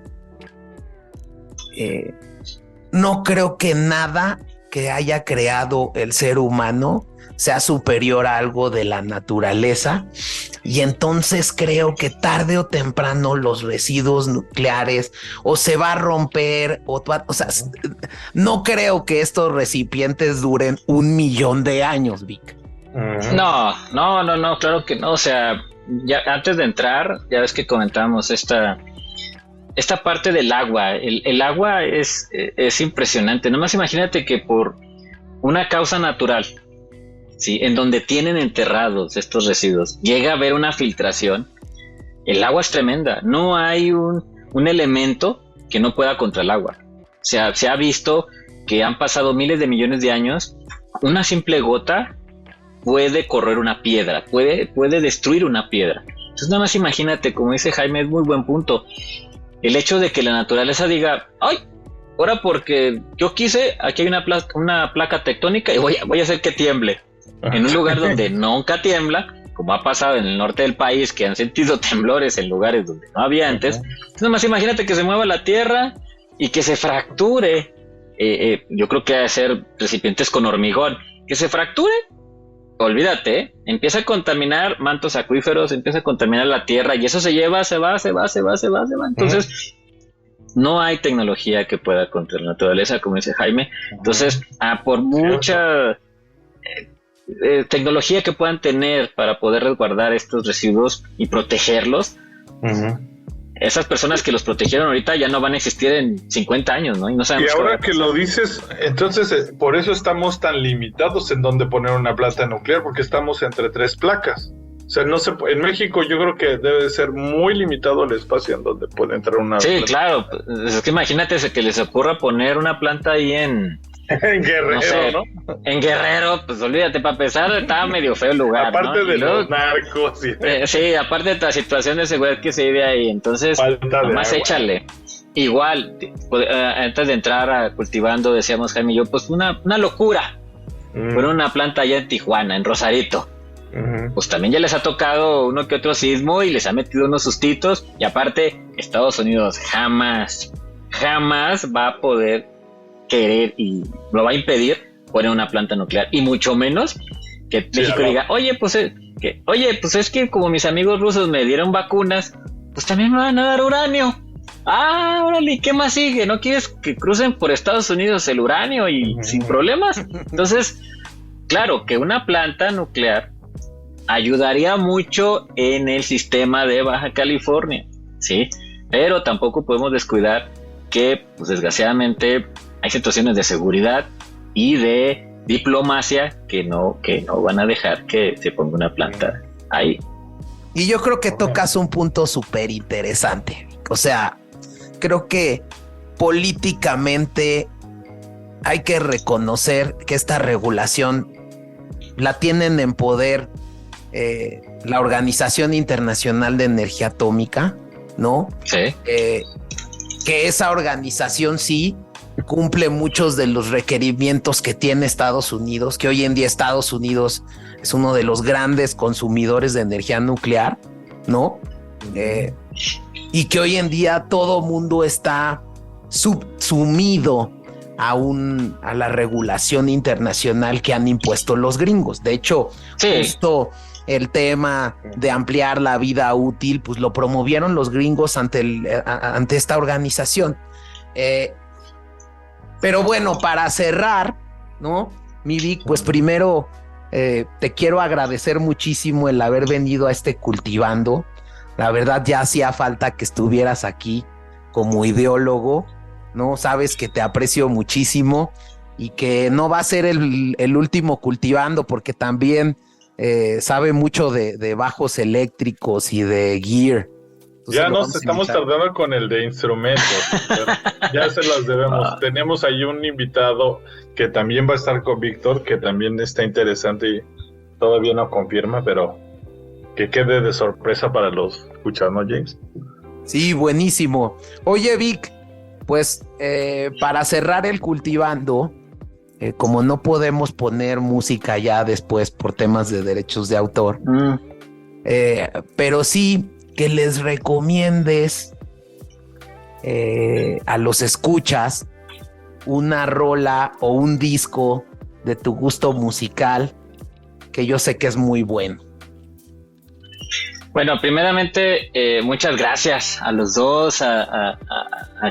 no creo que nada que haya creado el ser humano sea superior a algo de la naturaleza, y entonces creo que tarde o temprano los residuos nucleares o se va a romper o sea, no creo que estos recipientes duren 1,000,000 de años, Vic. No, claro que no. O sea, ya antes de entrar, ya ves que comentamos esta parte del agua. El agua es impresionante. Nomás imagínate que por una causa natural, ¿sí?, en donde tienen enterrados estos residuos, llega a haber una filtración. El agua es tremenda. No hay un elemento que no pueda contra el agua. O sea, se ha visto que han pasado miles de millones de años. Una simple gota puede correr una piedra, puede destruir una piedra. Entonces nada más imagínate, como dice Jaime, es muy buen punto. El hecho de que la naturaleza diga, ¡ay! Ahora porque yo quise, aquí hay una placa tectónica y voy a hacer que tiemble. En un lugar donde nunca tiembla, como ha pasado en el norte del país, que han sentido temblores en lugares donde no había antes. Nada más imagínate que se mueva la tierra y que se fracture. Yo creo que ha de ser recipientes con hormigón, que se fracture olvídate, empieza a contaminar mantos acuíferos, empieza a contaminar la tierra y eso se lleva, se va. Entonces, no hay tecnología que pueda contra la naturaleza, como dice Jaime. Entonces, por mucha tecnología que puedan tener para poder resguardar estos residuos y protegerlos, esas personas que los protegieron ahorita ya no van a existir en 50 años, ¿no? Y no sabemos. Y ahora que lo dices, entonces por eso estamos tan limitados en donde poner una planta nuclear, porque estamos entre 3 placas. O sea, no se, en México yo creo que debe de ser muy limitado el espacio en donde puede entrar una Sí, planta. claro. Es que imagínate que les ocurra poner una planta ahí en Guerrero, no sé, ¿no? En Guerrero, pues olvídate, para empezar estaba medio feo el lugar, Aparte ¿no? de luego, los narcos y sí, aparte de la situación de seguridad que se vive ahí, entonces nomás échale. Igual, antes de entrar a cultivando, decíamos Jaime y yo, pues una locura. Poner una planta allá en Tijuana, en Rosarito. Pues también ya les ha tocado uno que otro sismo y les ha metido unos sustitos. Y aparte, Estados Unidos jamás va a poder querer y lo va a impedir poner una planta nuclear. Y mucho menos que México diga, oye, pues es que como mis amigos rusos me dieron vacunas, pues también me van a dar uranio. Ah, órale, ¿qué más sigue? ¿No quieres que crucen por Estados Unidos el uranio y sin problemas? Entonces, claro que una planta nuclear ayudaría mucho en el sistema de Baja California, ¿sí? Pero tampoco podemos descuidar que, pues desgraciadamente, hay situaciones de seguridad y de diplomacia que no van a dejar que se ponga una planta ahí. Y yo creo que tocas un punto súper interesante. O sea, creo que políticamente hay que reconocer que esta regulación la tienen en poder la Organización Internacional de Energía Atómica, ¿no? Sí. Que esa organización sí cumple muchos de los requerimientos que tiene Estados Unidos, que hoy en día Estados Unidos es uno de los grandes consumidores de energía nuclear, ¿no? Y que hoy en día todo mundo está subsumido a la regulación internacional que han impuesto los gringos. De hecho, justo el tema de ampliar la vida útil, pues lo promovieron los gringos ante esta organización. Pero bueno, para cerrar, ¿no? Mi Vic, pues primero te quiero agradecer muchísimo el haber venido a Cultivando. La verdad ya hacía falta que estuvieras aquí como ideólogo, ¿no? Sabes que te aprecio muchísimo y que no va a ser el último Cultivando, porque también sabe mucho de bajos eléctricos y de gear. Entonces ya nos estamos tardando con el de instrumentos, ya se los debemos. Tenemos ahí un invitado que también va a estar con Víctor, que también está interesante y todavía no confirma, pero que quede de sorpresa para los escuchas, ¿no, James? Sí, buenísimo. Oye, Vic, pues para cerrar el Cultivando, como no podemos poner música ya después por temas de derechos de autor, pero sí que les recomiendes a los escuchas una rola o un disco de tu gusto musical, que yo sé que es muy bueno. Bueno, primeramente, muchas gracias a los dos, a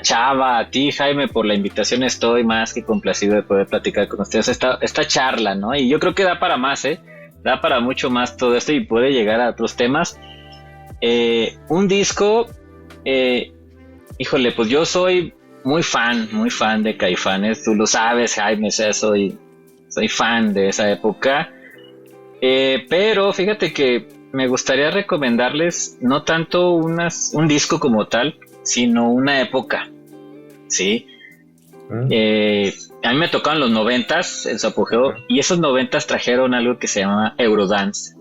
Chava, a ti, Jaime, por la invitación. Estoy más que complacido de poder platicar con ustedes esta charla, ¿no? Y yo creo que da para más, da para mucho más todo esto y puede llegar a otros temas. Un disco, híjole, pues yo soy muy fan de Caifanes. Tú lo sabes, Jaime, o sea, soy fan de esa época. Pero fíjate que me gustaría recomendarles no tanto un disco como tal, sino una época, ¿sí? A mí me tocaron los 90s en su apogeo, y esos 90s trajeron algo que se llama Eurodance.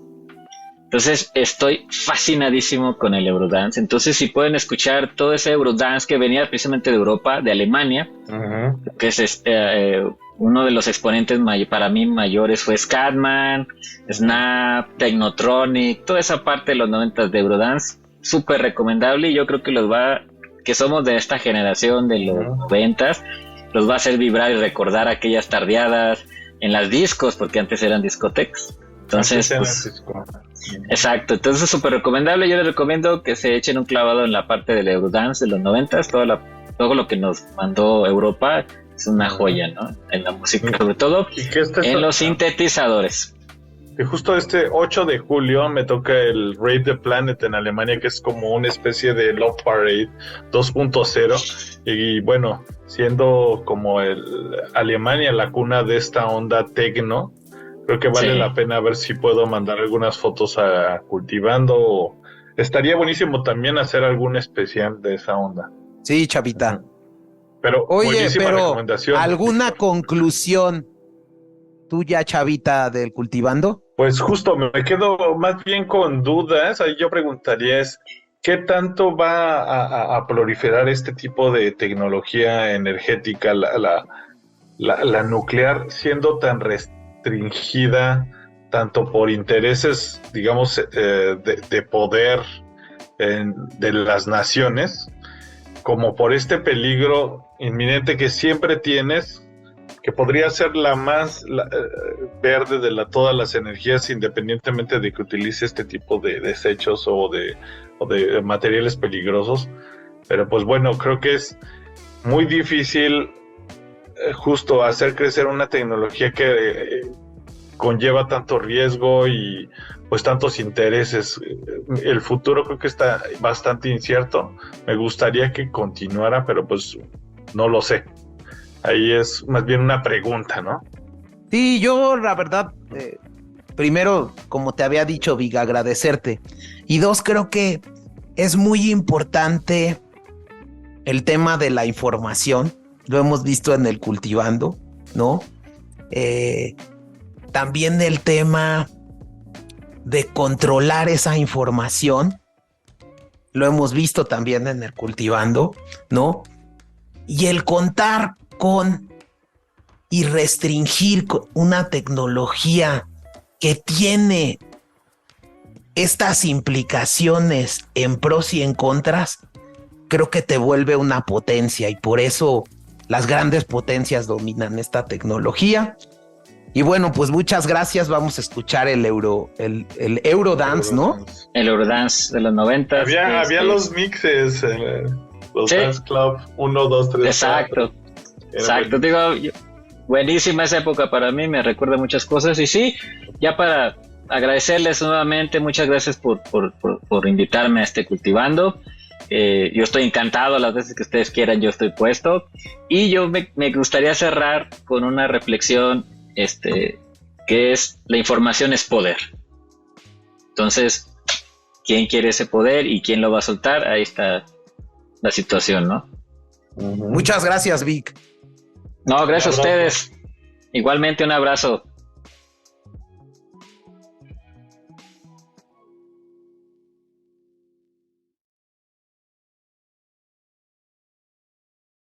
Entonces estoy fascinadísimo con el Eurodance. Entonces si pueden escuchar todo ese Eurodance que venía precisamente de Europa, de Alemania, que es uno de los exponentes para mí mayores fue Scatman, Snap, Technotronic, toda esa parte de los 90 de Eurodance, súper recomendable. Y yo creo que que somos de esta generación de los 90, los va a hacer vibrar y recordar aquellas tardeadas en las discos, porque antes eran discotecas, Entonces, pues, exacto, entonces súper recomendable. Yo les recomiendo que se echen un clavado en la parte del Eurodance de los 90s, todo lo que nos mandó Europa es una joya, ¿no? En la música, sobre todo en los sintetizadores. Y justo este 8 de julio me toca el Rave the Planet en Alemania, que es como una especie de Love Parade 2.0. Y bueno, siendo como Alemania la cuna de esta onda techno, creo que vale la pena ver si puedo mandar algunas fotos a Cultivando. Estaría buenísimo también hacer algún especial de esa onda. Sí, Chavita. Pero, oye, pero ¿alguna conclusión tuya, Chavita, del Cultivando? Pues justo, me quedo más bien con dudas. Ahí yo preguntaría ¿qué tanto va a proliferar este tipo de tecnología energética, la nuclear, siendo tan restringida tanto por intereses, digamos, de poder de las naciones, como por este peligro inminente que siempre tienes, que podría ser la más verde de todas las energías, independientemente de que utilice este tipo de desechos o de materiales peligrosos? Pero pues bueno, creo que es muy difícil justo hacer crecer una tecnología que conlleva tanto riesgo y pues tantos intereses. El futuro creo que está bastante incierto. Me gustaría que continuara, pero pues no lo sé. Ahí es más bien una pregunta, ¿no? Sí, yo la verdad, primero, como te había dicho, Viga, agradecerte. Y dos, creo que es muy importante el tema de la información. Lo hemos visto en el Cultivando, ¿no? También el tema de controlar esa información. Lo hemos visto también en el Cultivando, ¿no? Y el contar con y restringir una tecnología que tiene estas implicaciones en pros y en contras, creo que te vuelve una potencia, y por eso las grandes potencias dominan esta tecnología. Y bueno, pues muchas gracias. Vamos a escuchar el Eurodance, ¿no? El Eurodance de los 90. Había los mixes, los Dance Club 1, 2, 3. Exacto. Exacto, digo, buenísima esa época para mí, me recuerda muchas cosas. Y sí, ya para agradecerles nuevamente, muchas gracias por invitarme a este Cultivando. Yo estoy encantado, las veces que ustedes quieran yo estoy puesto. Y yo me gustaría cerrar con una reflexión, que es: la información es poder. Entonces, ¿quién quiere ese poder y quién lo va a soltar? Ahí está la situación, ¿no? Muchas gracias, Vic. No, gracias a ustedes. Igualmente, un abrazo.